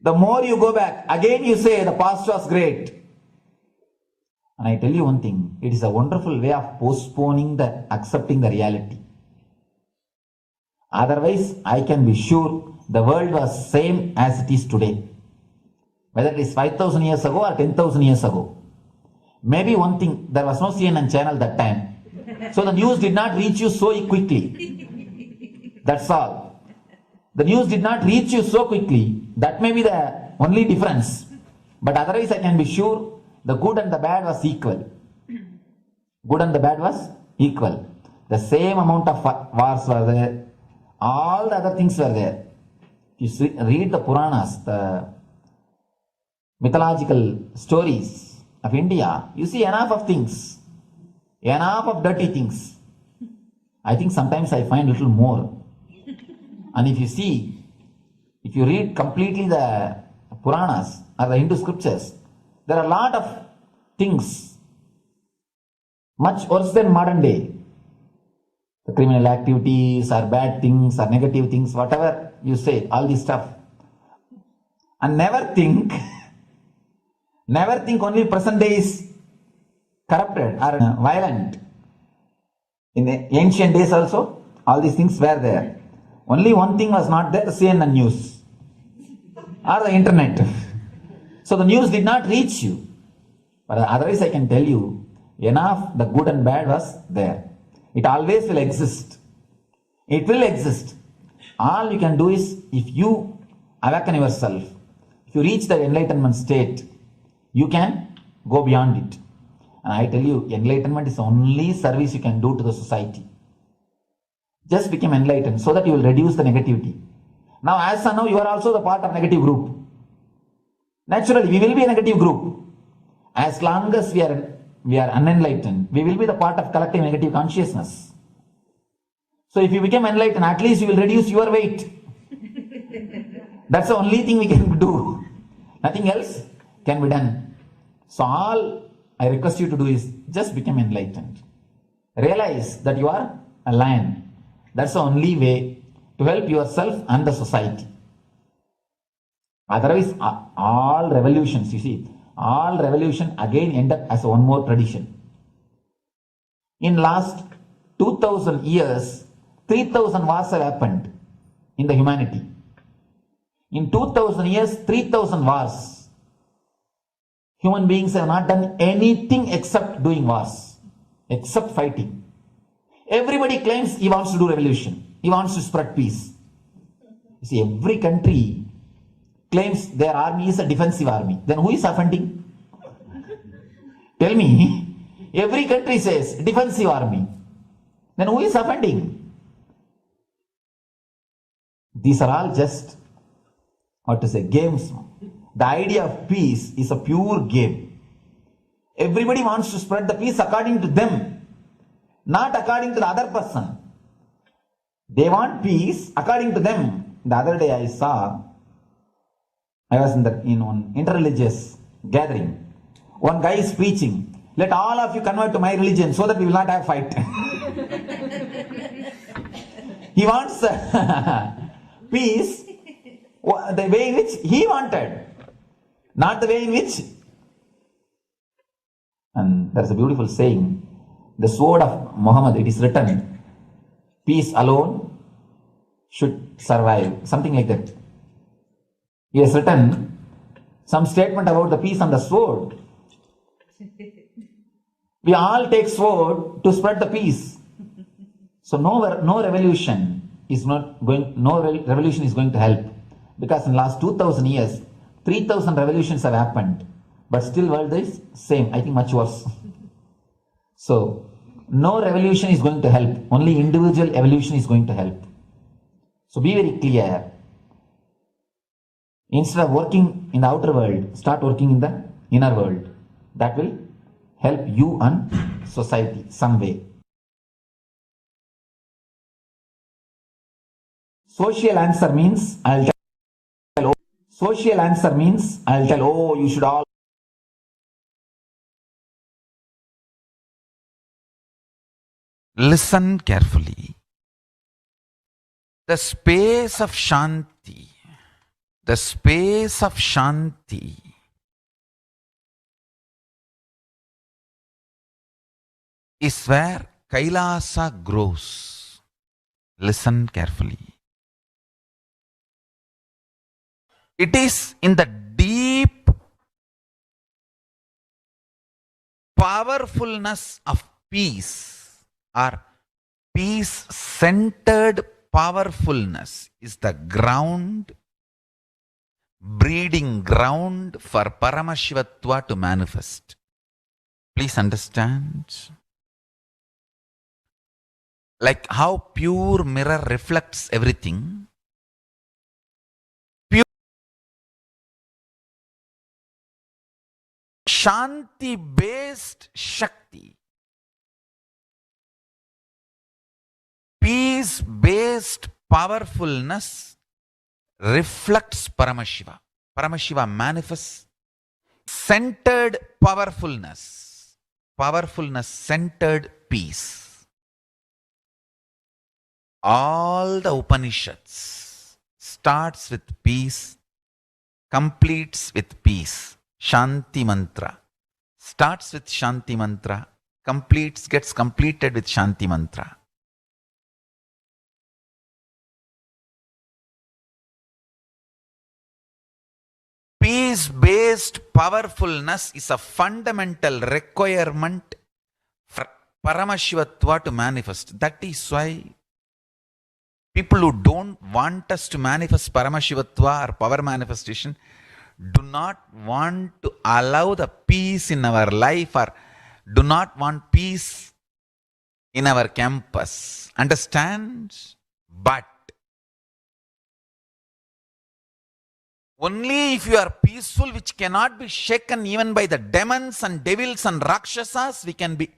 The more you go back, again you say the past was great. And I tell you one thing, it is a wonderful way of postponing the accepting the reality. Otherwise, I can be sure the world was same as it is today. Whether it is 5,000 years ago or 10,000 years ago. Maybe one thing, there was no CNN channel that time. So the news did not reach you so quickly. That's all. The news did not reach you so quickly. That may be the only difference. But otherwise, I can be sure the good and the bad was equal. Good and the bad was equal. The same amount of wars were there. All the other things were there. If you read the Puranas, the mythological stories of India, you see enough of things. Enough of dirty things. I think sometimes I find a little more. And if you read completely the Puranas or the Hindu scriptures, there are a lot of things much worse than modern day. The criminal activities or bad things or negative things, whatever you say, all this stuff. And never think only present day is corrupted or violent. In the ancient days also, all these things were there. Only one thing was not there, the CNN news or the internet. So the news did not reach you. But otherwise I can tell you, enough the good and bad was there. It always will exist. It will exist. All you can do is, if you awaken yourself, if you reach the enlightenment state, you can go beyond it. And I tell you, enlightenment is the only service you can do to the society. Just become enlightened so that you will reduce the negativity. Now, as of now, you are also the part of negative group. Naturally, we will be a negative group. As long as we are unenlightened, we will be the part of collective negative consciousness. So if you become enlightened, at least you will reduce your weight. That's the only thing we can do. Nothing else can be done. So all I request you to do is just become enlightened. Realize that you are a lion. That's the only way to help yourself and the society. Otherwise, all revolutions, you see, all revolution again end up as one more tradition. In last 2000 years, 3000 wars have happened in the humanity. In 2000 years, 3000 wars. Human beings have not done anything except doing wars, except fighting. Everybody claims he wants to do revolution. He wants to spread peace. You see, every country claims their army is a defensive army. Then who is offending? Tell me. Every country says defensive army. Then who is offending? These are all just, games. The idea of peace is a pure game. Everybody wants to spread the peace according to them, not according to the other person. They want peace according to them. The other day I was in one interreligious gathering. One guy is preaching, let all of you convert to my religion so that we will not have fight. He wants peace the way in which he wanted, not the way in which. And there's a beautiful saying, the sword of Muhammad, it is written, peace alone should survive, something like that. He has written some statement about the peace on the sword. We all take sword to spread the peace. So no revolution is going to help Because in the last 2000 years, 3000 revolutions have happened, but still world is same, I think much worse. So, no revolution is going to help, only individual evolution is going to help. So be very clear. Instead of working in the outer world, start working in the inner world. That will help you and society some way. Social answer means I'll tell, oh, you should all. Listen carefully. The space of Shanti, is where Kailasa grows. Listen carefully. It is in the deep powerfulness of peace, or peace-centered powerfulness is the ground, breeding ground for Paramashivatva to manifest. Please understand. Like how pure mirror reflects everything, pure Shanti-based Shakti, peace-based powerfulness reflects Paramashiva. Paramashiva manifests centered powerfulness, centered peace. All the Upanishads starts with peace, completes with peace. Shanti mantra starts with Shanti mantra, gets completed with Shanti mantra. Peace-based powerfulness is a fundamental requirement for Paramashivatva to manifest. That is why people who don't want us to manifest Paramashivatva or power manifestation do not want to allow the peace in our life, or do not want peace in our campus. Understand? But only if you are peaceful, which cannot be shaken even by the demons and devils and rakshasas, we can be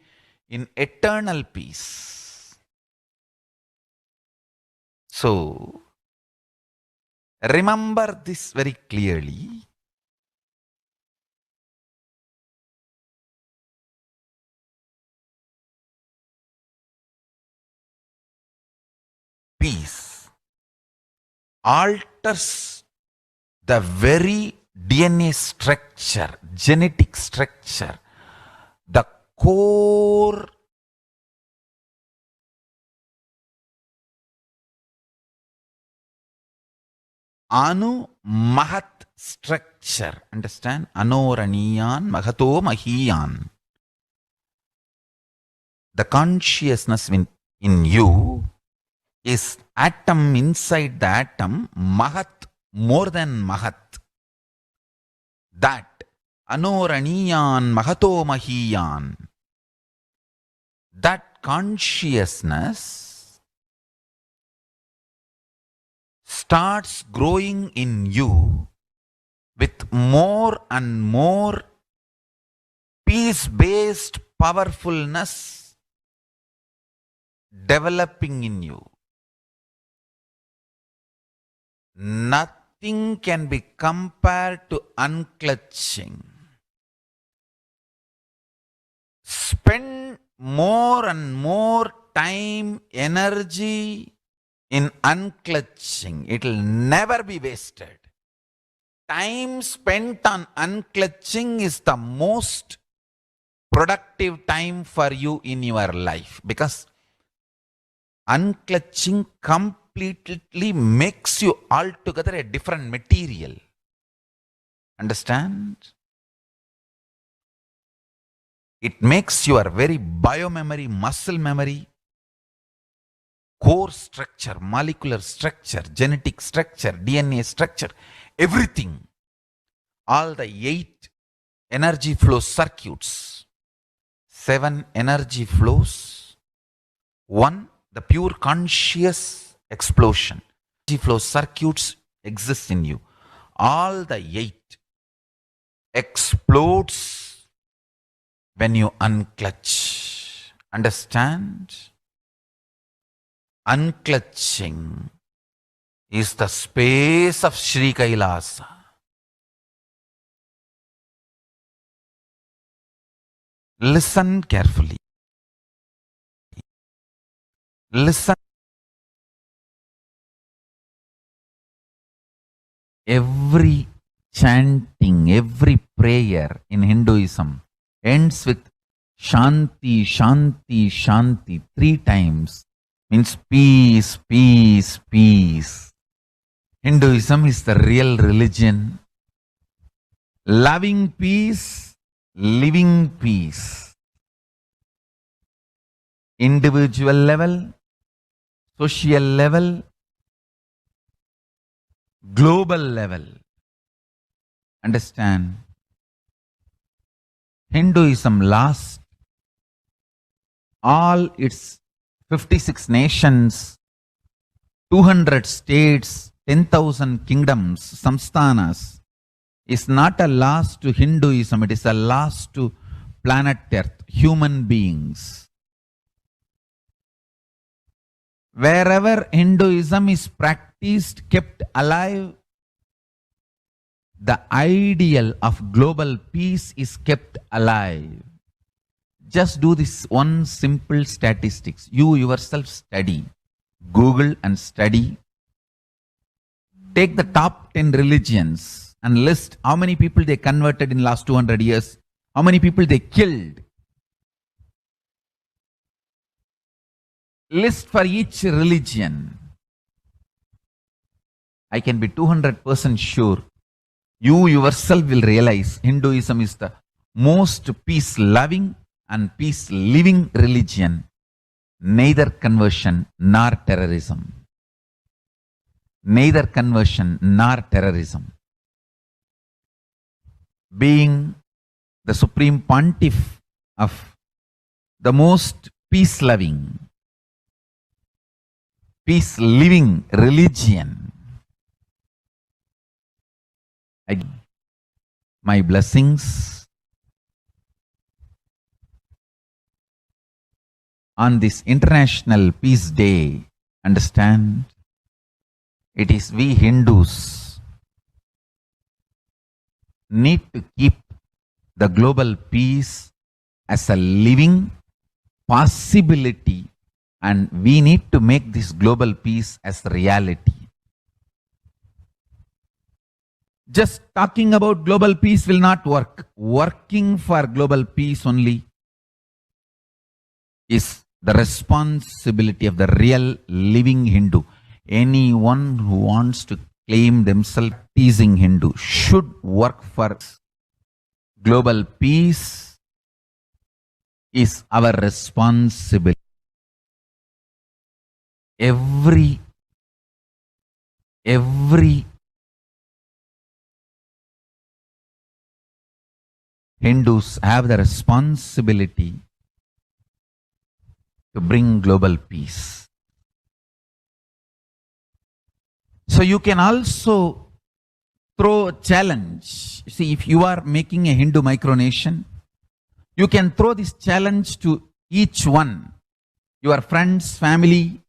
in eternal peace. So, remember this very clearly. Peace alters the very DNA structure, genetic structure, the core Anu Mahat structure. Understand? Anoraniyan Mahato Mahiyan. The consciousness in you is atom inside the atom, Mahat, more than Mahat. That Anoraniyan Mahato Mahiyan. That consciousness starts growing in you with more and more peace-based powerfulness developing in you. Nothing can be compared to unclutching. Spend more and more time, energy in unclutching. It will never be wasted. Time spent on unclutching is the most productive time for you in your life, because unclutching completely makes you altogether a different material. Understand? It makes your very biomemory, muscle memory core structure, molecular structure, genetic structure, DNA structure, everything. All the 8 energy flow circuits, 7 energy flows, 1 the pure conscious explosion. Energy flow circuits exist in you. All the 8 explodes when you unclutch. Understand? Unclutching is the space of Sri Kailasa. Listen carefully. Listen. Every chanting, every prayer in Hinduism ends with Shanti, Shanti, Shanti 3 times. Means peace, peace, peace. Hinduism is the real religion. Loving peace, living peace. Individual level, social level, global level. Understand? Hinduism lost all its 56 nations, 200 states, 10,000 kingdoms, samsthanas, is not a loss to Hinduism, it is a loss to planet Earth, human beings. Wherever Hinduism is practiced, kept alive, the ideal of global peace is kept alive. Just do this one simple statistics. You yourself study. Google and study. Take the top 10 religions and list how many people they converted in last 200 years, how many people they killed. List for each religion. I can be 200% sure. You yourself will realize Hinduism is the most peace-loving and peace-living religion, neither conversion nor terrorism. Neither conversion nor terrorism. Being the supreme pontiff of the most peace-loving, peace-living religion, my blessings on this International Peace Day. Understand? It is we Hindus need to keep the global peace as a living possibility, and we need to make this global peace as reality. Just talking about global peace will not work. Working for global peace only is the responsibility of the real living Hindu. Anyone who wants to claim themselves teasing Hindu should work for global peace. Is our responsibility. Every Hindus have the responsibility to bring global peace. So you can also throw a challenge. See, if you are making a Hindu micronation, you can throw this challenge to each one, your friends, family,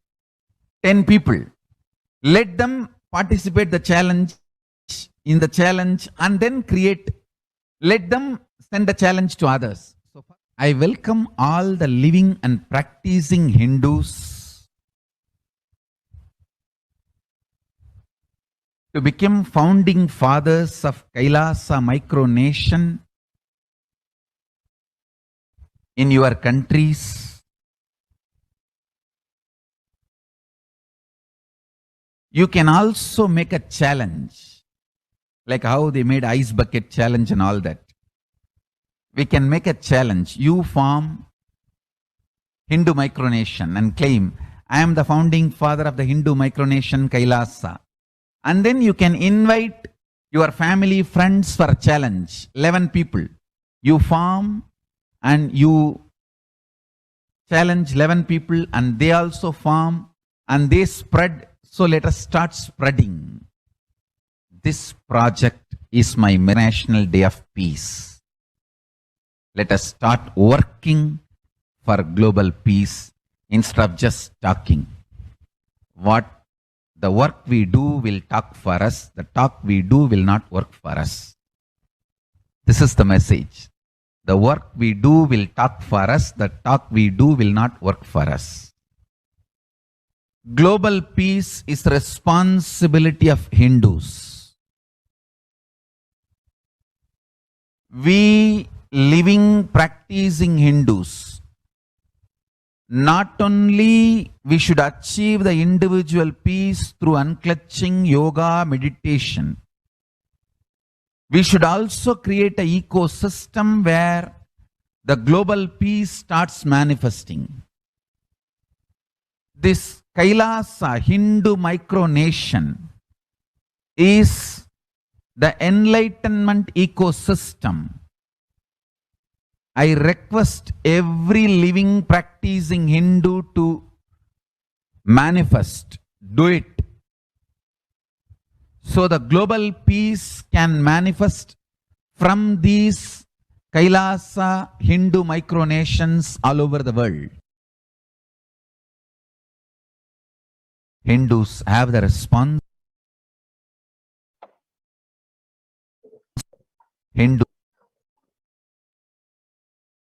10 people. Let them participate in the challenge and then create. Let them send a challenge to others. So I welcome all the living and practicing Hindus to become founding fathers of Kailasa micronation in your countries. You can also make a challenge, like how they made ice bucket challenge and all that. We can make a challenge. You form Hindu micronation and claim, I am the founding father of the Hindu micronation Kailasa. And then you can invite your family, friends for a challenge. 11 people. You form and you challenge 11 people and they also form and they spread. So let us start spreading. This project is my National Day of Peace. Let us start working for global peace instead of just talking. What the work we do will talk for us. The talk we do will not work for us. This is the message. The work we do will talk for us. The talk we do will not work for us. Global peace is the responsibility of Hindus. We living, practicing Hindus, not only we should achieve the individual peace through unclutching yoga, meditation, we should also create an ecosystem where the global peace starts manifesting. This Kailasa Hindu micronation is the enlightenment ecosystem. I request every living, practicing Hindu to manifest, do it. So the global peace can manifest from these Kailasa Hindu micronations all over the world. Hindus have the response.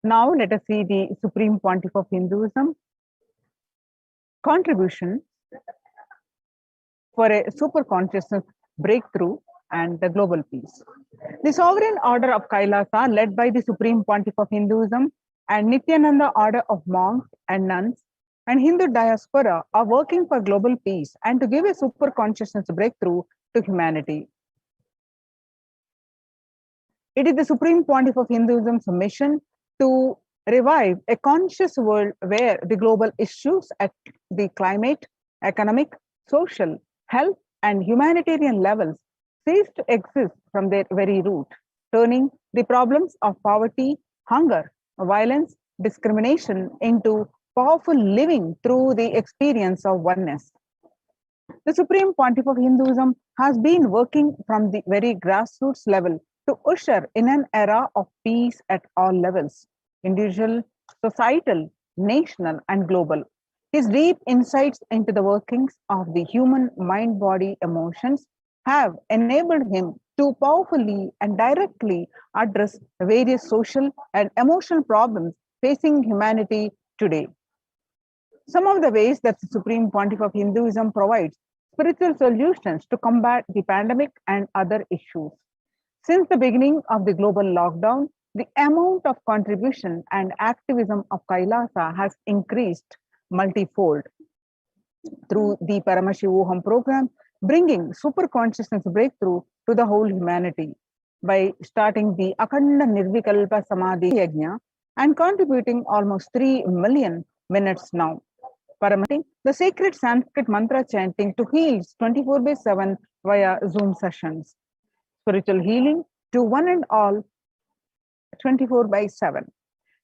Now let us see the Supreme Pontiff of Hinduism contribution for a super consciousness breakthrough and the global peace. The sovereign order of Kailasa, led by the Supreme Pontiff of Hinduism and Nithyananda order of monks and nuns and Hindu diaspora, are working for global peace and to give a super consciousness breakthrough to humanity. It is the Supreme Pontiff of Hinduism's mission to revive a conscious world where the global issues at the climate, economic, social, health, and humanitarian levels cease to exist from their very root, turning the problems of poverty, hunger, violence, discrimination into powerful living through the experience of oneness. The Supreme Pontiff of Hinduism has been working from the very grassroots level to usher in an era of peace at all levels, individual, societal, national, and global. His deep insights into the workings of the human mind, body, emotions have enabled him to powerfully and directly address various social and emotional problems facing humanity today. Some of the ways that the Supreme Pontiff of Hinduism provides spiritual solutions to combat the pandemic and other issues. Since the beginning of the global lockdown, the amount of contribution and activism of Kailasa has increased multifold through the Paramashivoham program, bringing super consciousness breakthrough to the whole humanity by starting the Akhanda Nirvikalpa Samadhi Yajna and contributing almost 3 million minutes now. The sacred Sanskrit mantra chanting to heal 24/7 via Zoom sessions. Spiritual healing to one and all 24/7,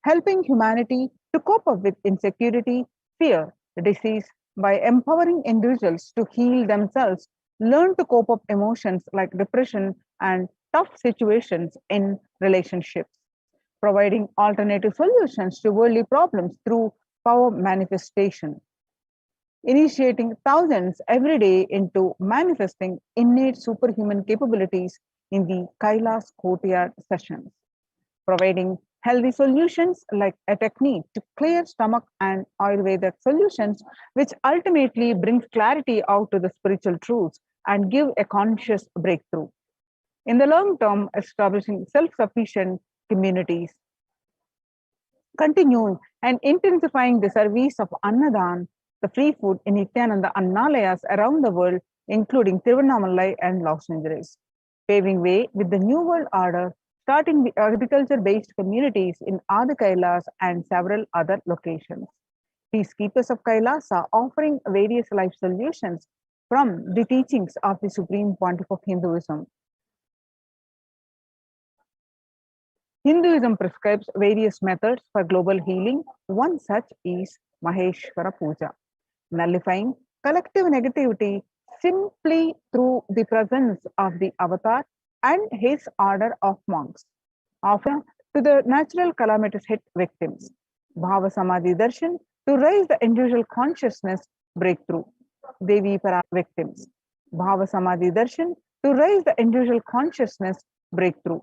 helping humanity to cope up with insecurity, fear, disease by empowering individuals to heal themselves, learn to cope up emotions like depression and tough situations in relationships, providing alternative solutions to worldly problems through power manifestation, initiating thousands every day into manifesting innate superhuman capabilities in the Kailas courtyard sessions, providing healthy solutions like a technique to clear stomach and Ayurvedic solutions, which ultimately brings clarity out to the spiritual truths and give a conscious breakthrough. In the long term, establishing self-sufficient communities, continuing and intensifying the service of Annadan, the free food in Nithyananda Annalayas around the world, including Tiruvannamalai and Los Angeles, paving way with the New World Order, starting the agriculture-based communities in Adi Kailas and several other locations. peacekeepers of Kailasa, offering various life solutions from the teachings of the Supreme Pontiff of Hinduism. Hinduism prescribes various methods for global healing. One such is Maheshwara Puja, nullifying collective negativity simply through the presence of the avatar and his order of monks, often to the natural calamitous hit victims. Bhava Samadhi Darshan to raise the individual consciousness breakthrough. Devi Para victims. Bhava Samadhi Darshan to raise the individual consciousness breakthrough.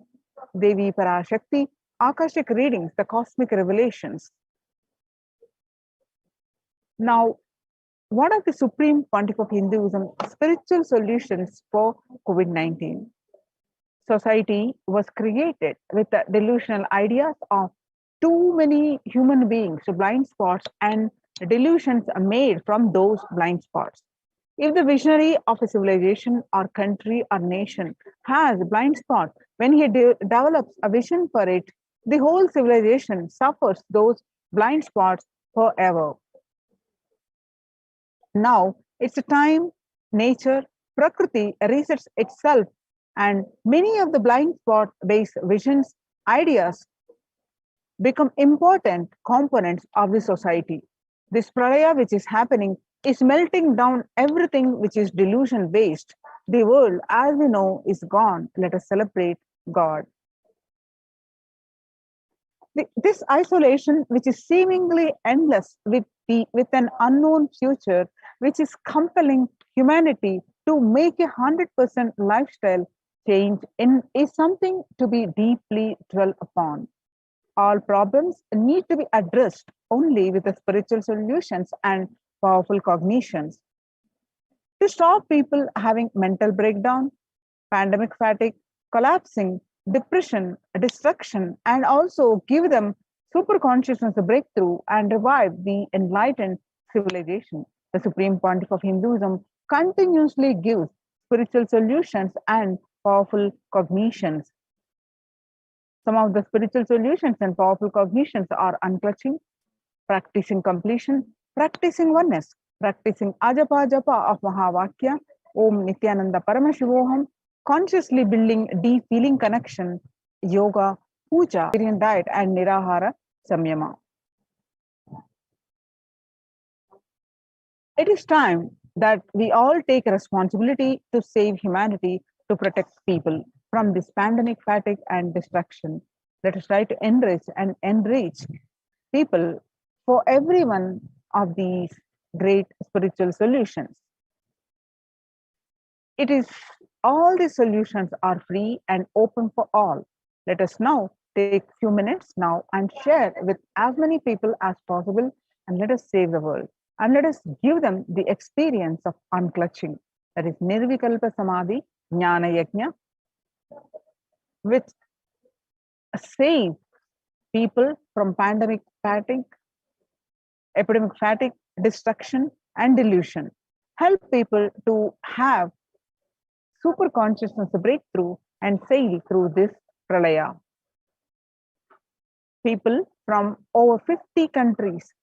Devi Parashakti, Akashic readings, the cosmic revelations. Now, what are the Supreme Pontiff of Hinduism spiritual solutions for COVID-19? Society was created with the delusional ideas of too many human beings, blind spots, and delusions made from those blind spots. If the visionary of a civilization or country or nation has a blind spot, when he develops a vision for it, the whole civilization suffers those blind spots forever. Now it's a time nature, Prakriti resets itself, and many of the blind spot based visions, ideas become important components of the society. This pralaya which is happening is melting down everything which is delusion based. The world as we know is gone. Let us celebrate God. This isolation, which is seemingly endless with an unknown future, which is compelling humanity to make 100% lifestyle change is something to be deeply dwelt upon. All problems need to be addressed only with the spiritual solutions and powerful cognitions. To stop people having mental breakdown, pandemic fatigue, collapsing, depression, destruction, and also give them super consciousness a breakthrough and revive the enlightened civilization. The Supreme Pontiff of Hinduism continuously gives spiritual solutions and powerful cognitions. Some of the spiritual solutions and powerful cognitions are unclutching, practicing completion, practicing oneness, practicing ajapa japa of Mahavakya, Om Nithyananda Paramashivoham, consciously building deep feeling connection, yoga, puja, vegetarian diet, and nirahara samyama. It is time that we all take responsibility to save humanity, to protect people from this pandemic fatigue and destruction. Let us try to enrich people for every one of these great spiritual solutions. It is all the solutions are free and open for all. Let us now take few minutes now and share with as many people as possible, and let us save the world. And let us give them the experience of unclutching. That is Nirvikalpa Samadhi, Jnana Yajna, which save people from pandemic fatigue, epidemic fatigue, destruction, and delusion. Help people to have super consciousness breakthrough and sail through this pralaya. People from over 50 countries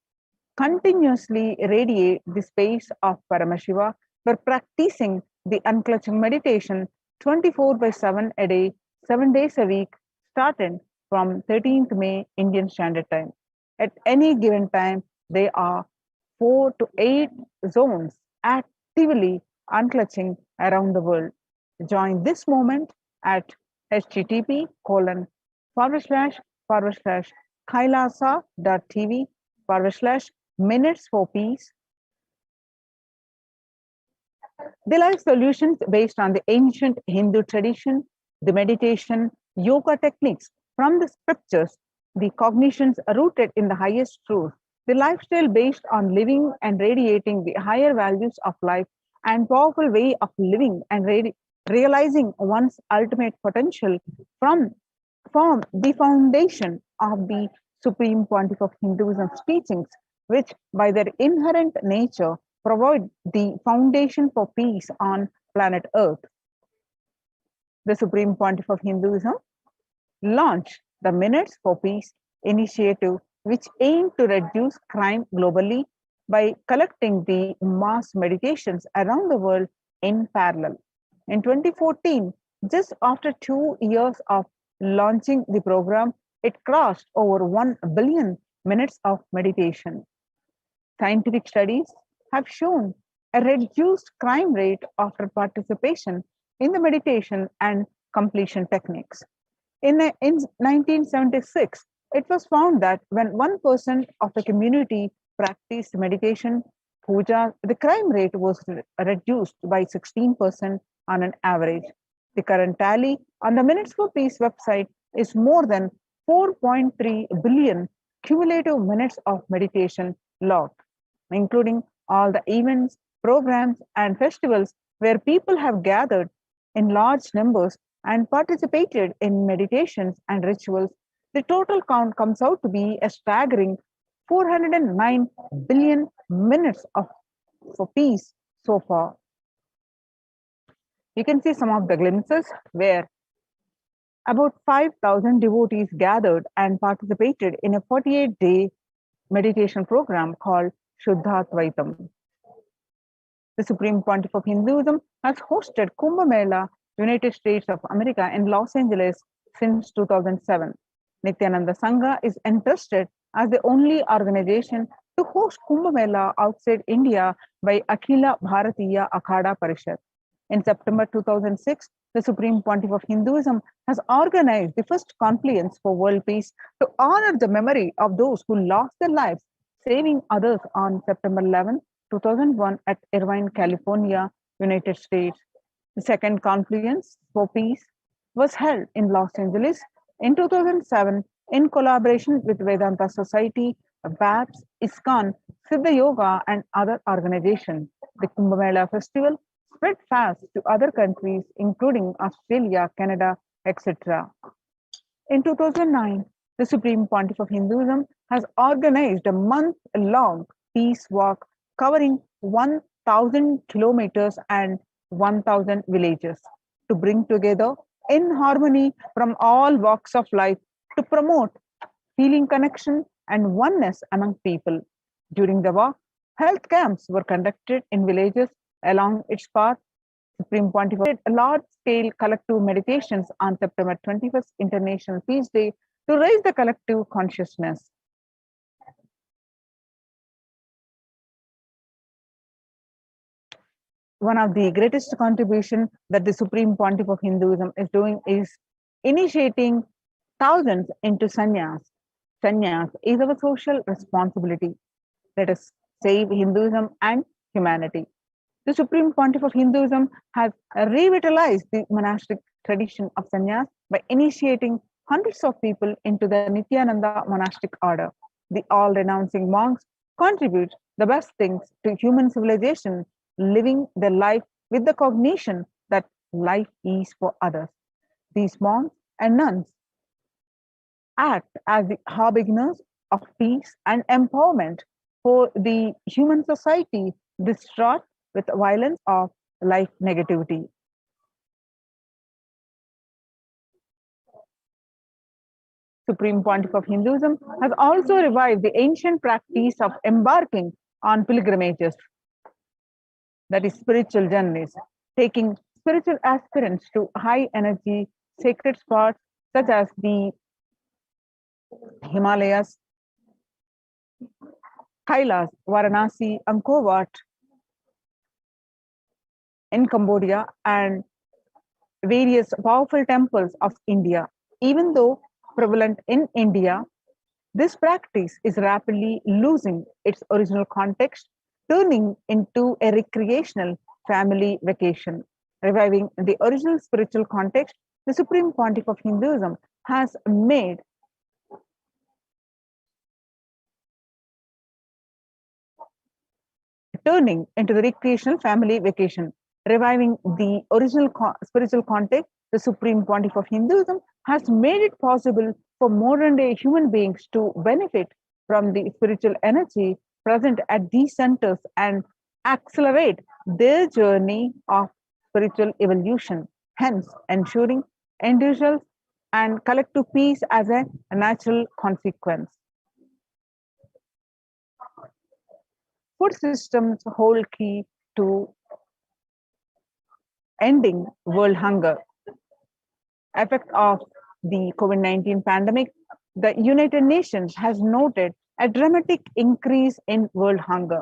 continuously radiate the space of Paramashiva by practicing the unclutching meditation 24/7 a day, 7 days a week, started from 13th May Indian Standard Time. At any given time, there are 4 to 8 zones actively unclutching around the world. Join this moment at http://kailasa.tv/minutes for peace. The life solutions based on the ancient Hindu tradition, the meditation, yoga techniques from the scriptures, the cognitions rooted in the highest truth, the lifestyle based on living and radiating the higher values of life and powerful way of living and realizing one's ultimate potential form the foundation of the Supreme Pontiff of Hinduism's teachings, which by their inherent nature provide the foundation for peace on planet Earth. The Supreme Pontiff of Hinduism launched the Minutes for Peace initiative, which aimed to reduce crime globally by collecting the mass meditations around the world in parallel. In 2014, just after 2 years of launching the program, it crossed over 1 billion minutes of meditation. Scientific studies have shown a reduced crime rate after participation in the meditation and completion techniques. In 1976, it was found that when 1% of the community practiced meditation, puja, the crime rate was reduced by 16% on an average. The current tally on the Minutes for Peace website is more than 4.3 billion cumulative minutes of meditation logged, including all the events, programs, and festivals where people have gathered in large numbers and participated in meditations and rituals. The total count comes out to be a staggering 409 billion minutes for peace so far. You can see some of the glimpses where about 5,000 devotees gathered and participated in a 48-day meditation program called Shuddhatvaitam. The Supreme Pontiff of Hinduism has hosted Kumbh Mela, United States of America in Los Angeles since 2007. Nithyananda Sangha is entrusted as the only organization to host Kumbh Mela outside India by Akhila Bharatiya Akhada Parishad. In September 2006, the Supreme Pontiff of Hinduism has organized the first confluence for world peace to honor the memory of those who lost their lives saving others on September 11, 2001 at Irvine, California, United States. The second confluence for peace was held in Los Angeles in 2007 in collaboration with Vedanta Society, BAPS, ISKCON, Siddha Yoga, and other organizations. The Kumbh Mela festival spread fast to other countries, including Australia, Canada, etc. In 2009, the Supreme Pontiff of Hinduism has organized a month-long peace walk covering 1,000 kilometers and 1,000 villages to bring together in harmony from all walks of life to promote healing connection and oneness among people. During the walk, health camps were conducted in villages along its path. Supreme Pontiff did large-scale collective meditations on September 21st, International Peace Day, to raise the collective consciousness. One of the greatest contribution that the Supreme Pontiff of Hinduism is doing is initiating thousands into sannyas. Sannyas is our social responsibility. Let us save Hinduism and humanity. The Supreme Pontiff of Hinduism has revitalized the monastic tradition of sannyas by initiating hundreds of people into the Nithyananda monastic order. The all-renouncing monks contribute the best things to human civilization, living their life with the cognition that life is for others. These monks and nuns act as the harbingers of peace and empowerment for the human society distraught with violence of life negativity. Supreme Pontiff of Hinduism has also revived the ancient practice of embarking on pilgrimages, that is spiritual journeys, taking spiritual aspirants to high energy sacred spots such as the Himalayas, Kailas, Varanasi, Angkor Wat in Cambodia, and various powerful temples of India. Even though prevalent in India, this practice is rapidly losing its original context, turning into a recreational family vacation. Reviving the original spiritual context, the Supreme Pontiff of Hinduism has made turning into the recreational family vacation. Reviving the original spiritual context, the Supreme Pontiff of Hinduism has made it possible for modern day human beings to benefit from the spiritual energy present at these centers and accelerate their journey of spiritual evolution, hence ensuring individual and collective peace as a natural consequence. food systems hold key to ending world hunger. Effect of the COVID-19 pandemic, the United Nations has noted a dramatic increase in world hunger.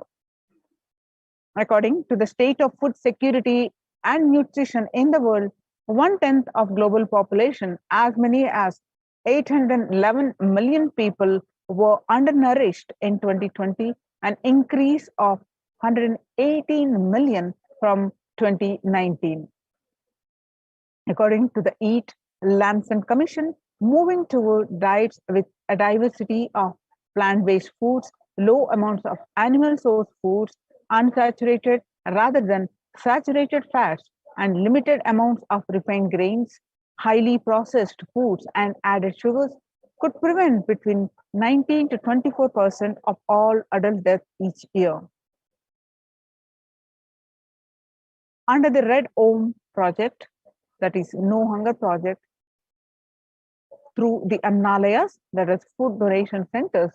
According to the state of food security and nutrition in the world, 1/10 of global population, as many as 811 million people, were undernourished in 2020, an increase of 118 million from 2019. According to the Eat, Lancet Commission, moving toward diets with a diversity of plant-based foods, low amounts of animal source foods, unsaturated rather than saturated fats, and limited amounts of refined grains, highly processed foods, and added sugars could prevent between 19 to 24% of all adult deaths each year. Under the Red Home project, that is No Hunger project, through the Annalayas, that is food donation centers,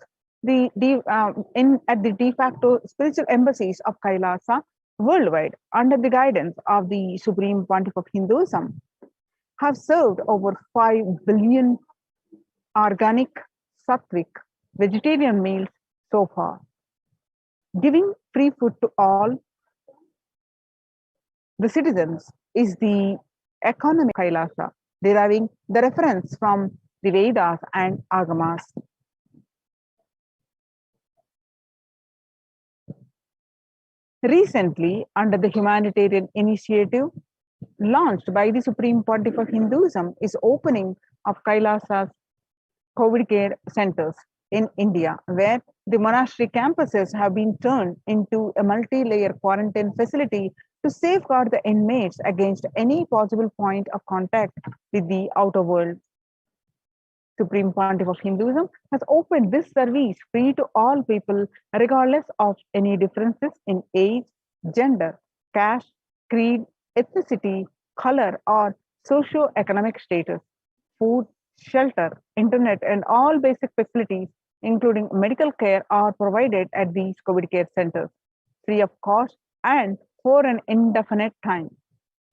at the de facto spiritual embassies of Kailasa worldwide, under the guidance of the Supreme Pontiff of Hinduism, have served over 5 billion organic, sattvic, vegetarian meals so far. Giving free food to all the citizens is the economy of Kailasa, deriving the reference from the Vedas and Agamas. Recently, under the humanitarian initiative launched by the Supreme Pontiff of Hinduism, is opening of Kailasa's COVID care centers in India, where the monastery campuses have been turned into a multi-layer quarantine facility to safeguard the inmates against any possible point of contact with the outer world. Supreme Pontiff of Hinduism has opened this service free to all people, regardless of any differences in age, gender, caste, creed, ethnicity, color, or socio-economic status. Food, shelter, internet, and all basic facilities, including medical care, are provided at these COVID care centers, free of cost and for an indefinite time.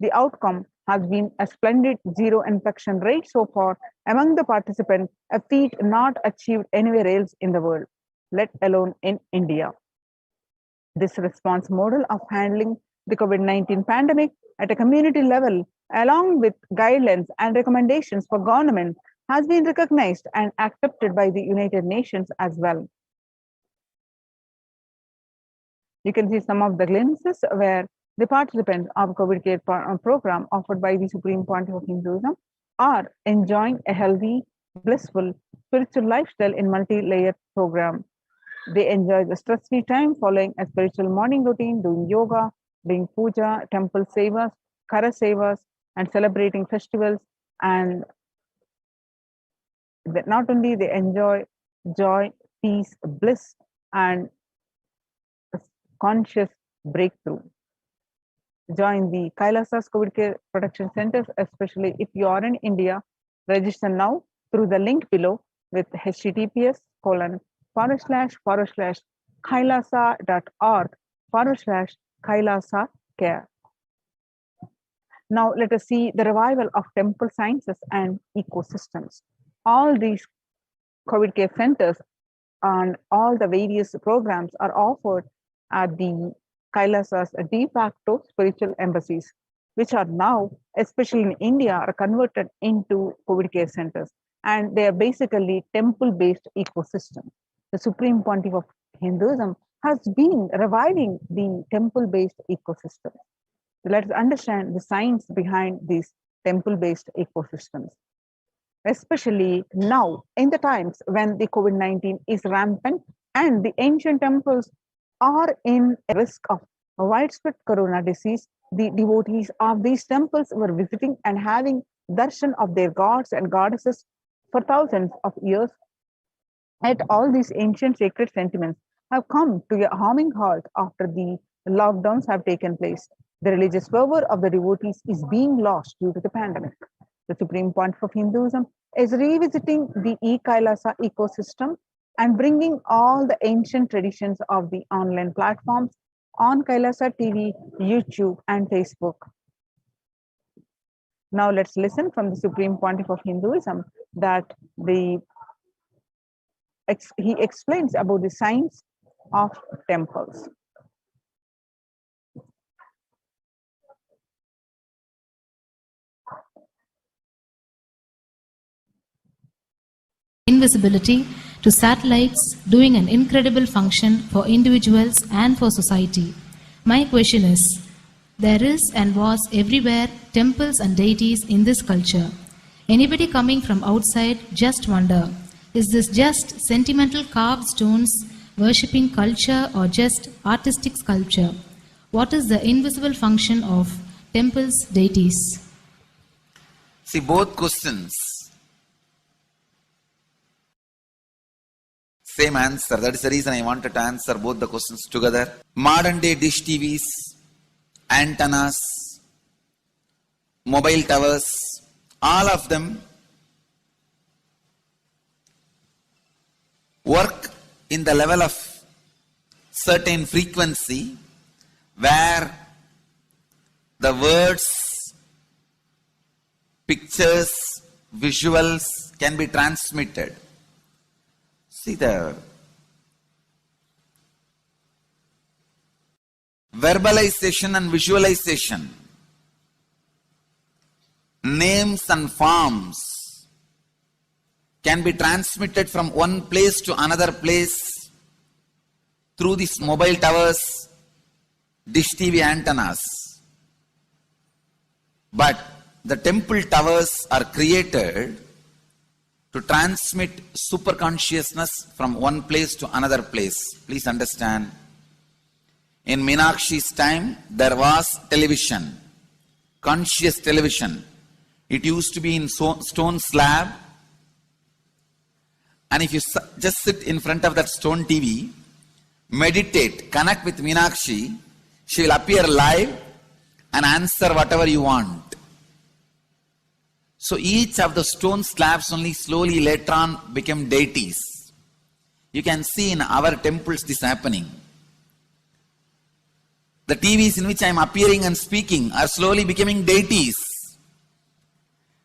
The outcome has been a splendid zero infection rate so far among the participants, a feat not achieved anywhere else in the world, let alone in India. This response model of handling the COVID-19 pandemic at a community level, along with guidelines and recommendations for government, has been recognized and accepted by the United Nations as well. You can see some of the glimpses where the participants of COVID care program offered by the Supreme Pontiff of Hinduism are enjoying a healthy, blissful, spiritual lifestyle in multi-layered program. They enjoy the stress-free time following a spiritual morning routine, doing yoga, doing puja, temple sevas, kara sevas, and celebrating festivals. And not only they enjoy joy, peace, bliss, and conscious breakthrough. Join the Kailasa's COVID care protection centers, especially if you are in India. Register now through the link below with https://kailasa.org/kailasa care. Now let us see the revival of temple sciences and ecosystems. All these COVID care centers and all the various programs are offered at the Kailasa's de facto spiritual embassies, which are now, especially in India, are converted into COVID care centers. And they are basically temple-based ecosystems. The Supreme Pontiff of Hinduism has been reviving the temple-based ecosystems. So let's understand the science behind these temple-based ecosystems. Especially now, in the times when the COVID-19 is rampant and the ancient temples are in a risk of widespread corona disease, the devotees of these temples were visiting and having darshan of their gods and goddesses for thousands of years. Yet all these ancient sacred sentiments have come to a harming halt after the lockdowns have taken place. The religious fervor of the devotees is being lost due to the pandemic. The Supreme Pontiff of Hinduism is revisiting the e-Kailasa ecosystem and bringing all the ancient traditions of the online platforms on Kailasa TV, YouTube, and Facebook. Now let's listen from the Supreme Pontiff of Hinduism that he explains about the science of temples. Invisibility to satellites doing an incredible function for individuals and for society. My question is, there is and was everywhere temples and deities in this culture. Anybody coming from outside just wonder, is this just sentimental carved stones worshipping culture or just artistic sculpture? What is the invisible function of temples, deities? See, both questions, same answer. That is the reason I wanted to answer both the questions together. Modern day dish TVs, antennas, mobile towers, all of them work in the level of certain frequency where the words, pictures, visuals can be transmitted. See, the verbalization and visualization, names and forms can be transmitted from one place to another place through these mobile towers, dish TV antennas. But the temple towers are created to transmit super consciousness from one place to another place. Please understand. In Meenakshi's time, there was television, conscious television. It used to be in stone slab. And if you just sit in front of that stone TV, meditate, connect with Meenakshi, she will appear live and answer whatever you want. So each of the stone slabs only slowly later on became deities. You can see in our temples this happening. The TVs in which I am appearing and speaking are slowly becoming deities.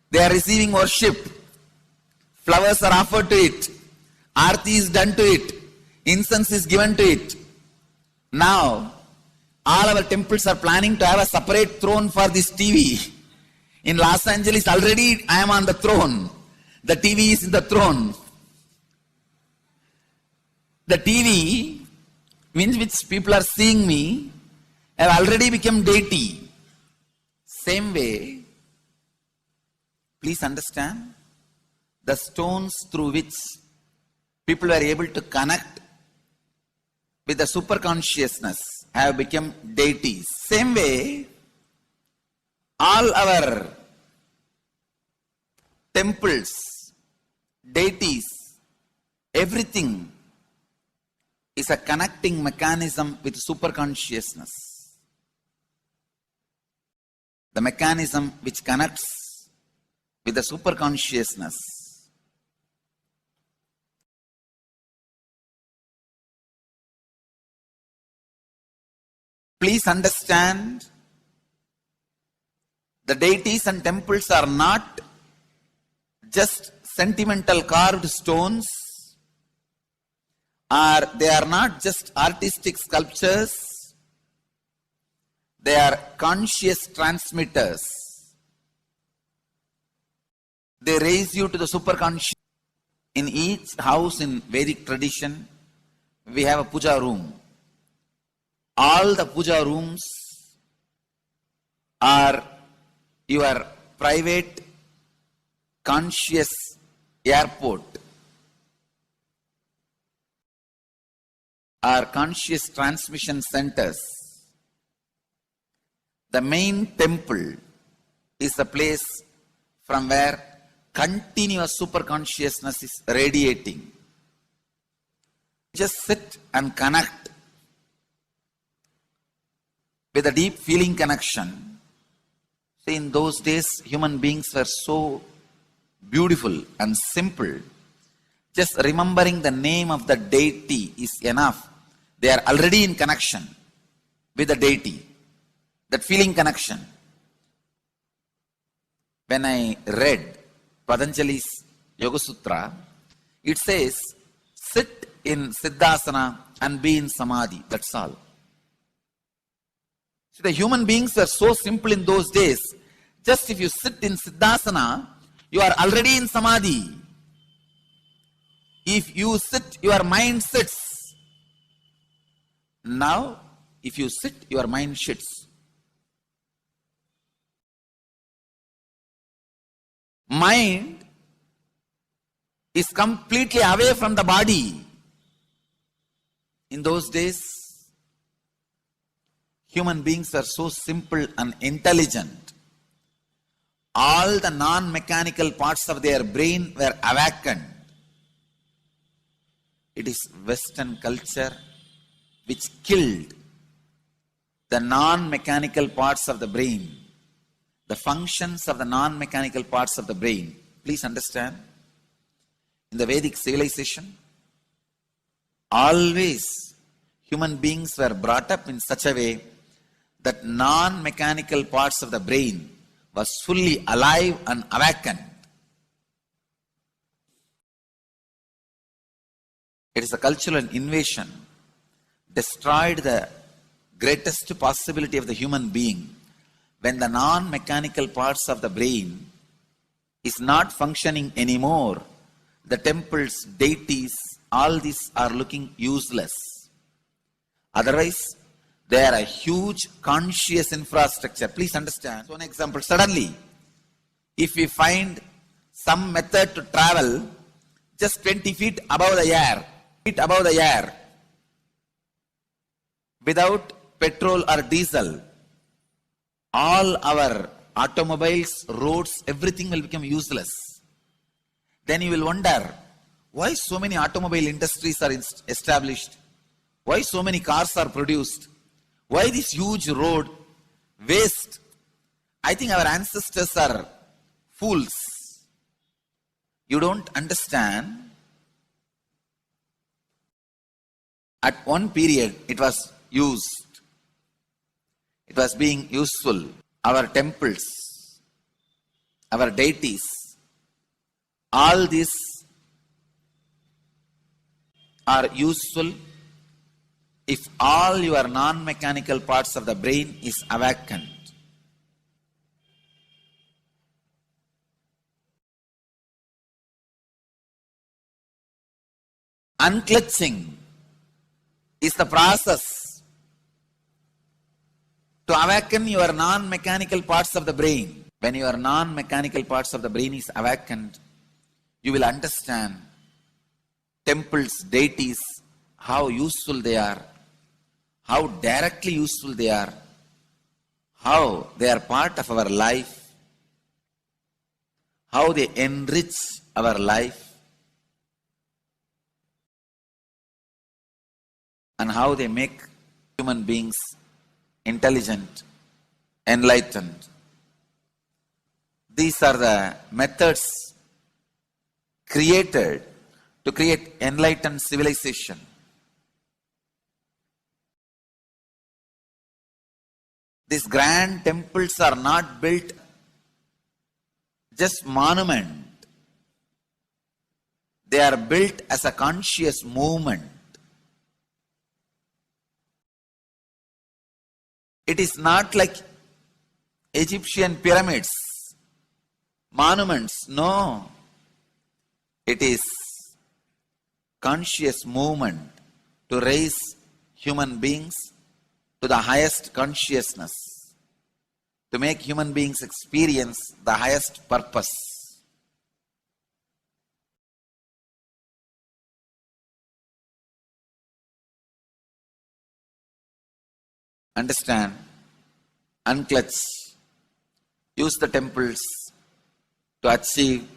They are receiving worship. Flowers are offered to it. Aarti is done to it. Incense is given to it. Now, all our temples are planning to have a separate throne for this TV. In Los Angeles, already I am on the throne. The TV is in the throne. The TV, in which people are seeing me, have already become deity. Same way, please understand, the stones through which people were able to connect with the super consciousness have become deities. Same way, all our temples, deities, everything is a connecting mechanism with super consciousness. The mechanism which connects with the super consciousness. Please understand, the deities and temples are not just sentimental carved stones, or they are not just artistic sculptures, they are conscious transmitters. They raise you to the superconscious. In each house in Vedic tradition, we have a puja room. All the puja rooms are your private conscious airport, are conscious transmission centers. The main temple is the place from where continuous super consciousness is radiating. Just sit and connect with a deep feeling connection. See, in those days, human beings were so beautiful and simple Just remembering the name of the deity is enough. They are already in connection with the deity. That feeling connection. When I read Patanjali's Yoga Sutra, it says, sit in Siddhasana and be in Samadhi. That's all. See, the human beings were so simple in those days. Just if you sit in Siddhasana, you are already in Samadhi. If you sit, your mind sits. Now, if you sit, your mind sits. Mind is completely away from the body. In those days, human beings were so simple and intelligent. All the non-mechanical parts of their brain were awakened. It is Western culture which killed the non-mechanical parts of the brain, the functions of the non-mechanical parts of the brain. Please understand, in the Vedic civilization, always human beings were brought up in such a way that non-mechanical parts of the brain was fully alive and awakened. It is a cultural invasion, destroyed the greatest possibility of the human being when the non-mechanical parts of the brain is not functioning anymore. The temples, deities, all these are looking useless. Otherwise, they are a huge conscious infrastructure. Please understand. So, an example, suddenly, if we find some method to travel just 20 feet above the air, without petrol or diesel, all our automobiles, roads, everything will become useless. Then you will wonder, why so many automobile industries are established? Why so many cars are produced? Why this huge road waste? I think our ancestors are fools. You don't understand. At one period, it was used. It was being useful. Our temples, our deities, all these are useful if all your non-mechanical parts of the brain is awakened. Unclutching is the process to awaken your non-mechanical parts of the brain. When your non-mechanical parts of the brain is awakened, you will understand temples, deities, how useful they are, how directly useful they are, how they are part of our life, how they enrich our life, and how they make human beings intelligent, enlightened. These are the methods created to create enlightened civilization. These grand temples are not built just monument. They are built as a conscious movement. It is not like Egyptian pyramids, monuments. No. It is conscious movement to raise human beings to the highest consciousness, to make human beings experience the highest purpose. Understand, unclutch, use the temples to achieve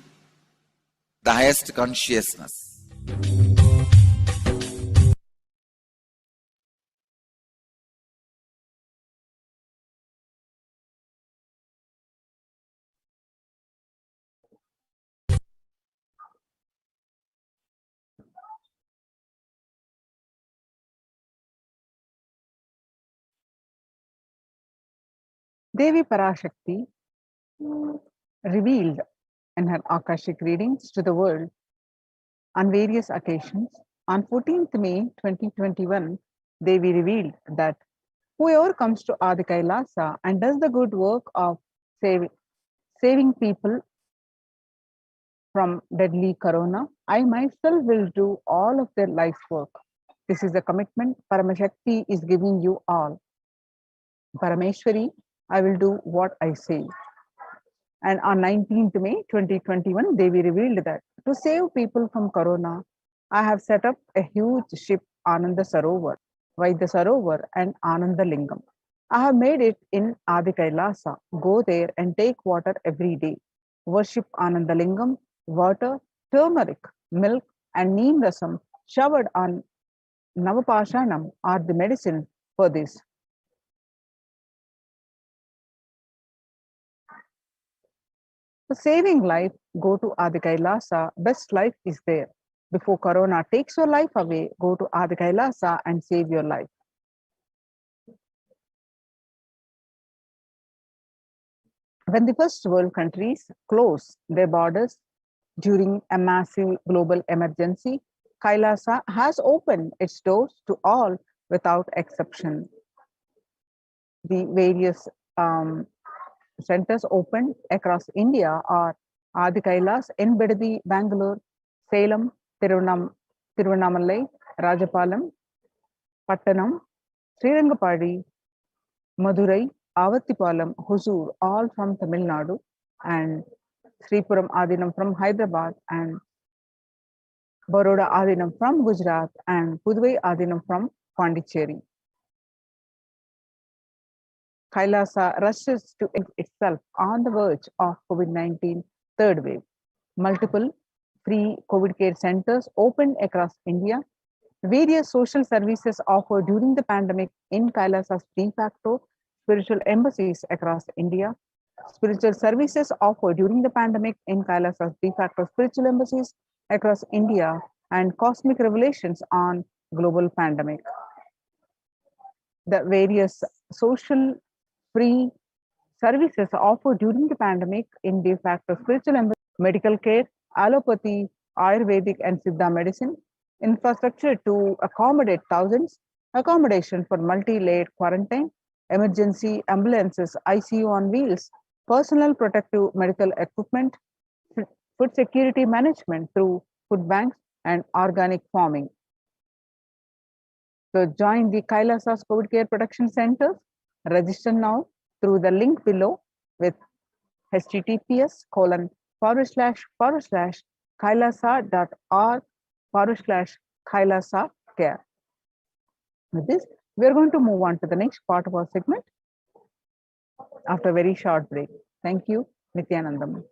the highest consciousness. Devi Parashakti revealed in her Akashic readings to the world on various occasions. On 14th May 2021, Devi revealed that whoever comes to Adi Kailasa and does the good work of saving people from deadly corona, I myself will do all of their life's work. This is a commitment Paramashakti is giving you all. Parameshwari, I will do what I say. And on 19th May 2021, Devi revealed that to save people from corona, I have set up a huge ship, Ananda Sarovar, Vaidya Sarovar, and Ananda Lingam. I have made it in Adi Kailasa. Go there and take water every day. Worship Ananda Lingam, water, turmeric, milk, and neem rasam showered on Navapashanam are the medicine for this. For saving life, go to Adi Kailasa. Best life is there. Before corona takes your life away, go to Adi Kailasa and save your life. When the first world countries closed their borders during a massive global emergency, Kailasa has opened its doors to all without exception. The various centers opened across India are Adi Kailas in Bidadi, Bangalore, Salem, Tiruvannamalai, Rajapalam, Pattanam, Srirangapadi, Madurai, Avattipalam, Hosur, all from Tamil Nadu, and Sripuram Adinam from Hyderabad, and Baroda Adinam from Gujarat, and Puduvai Adinam from Pondicherry. Kailasa rushes to itself on the verge of COVID-19 third wave. Multiple free COVID care centers opened across India. Various social services offered during the pandemic in Kailasa's de facto spiritual embassies across India. Spiritual services offered during the pandemic in Kailasa's de facto spiritual embassies across India, and cosmic revelations on global pandemic. The various social free services offered during the pandemic in de facto spiritual embassies, medical care, allopathy, Ayurvedic and Siddha medicine, infrastructure to accommodate thousands, accommodation for multi-layered quarantine, emergency ambulances, ICU on wheels, personal protective medical equipment, food security management through food banks, and organic farming. So join the Kailasa's COVID Care Protection Centers. Register now through the link below with https://kailasa.org/kailasa care. With this, we are going to move on to the next part of our segment after a very short break. Thank you, Nithyanandam.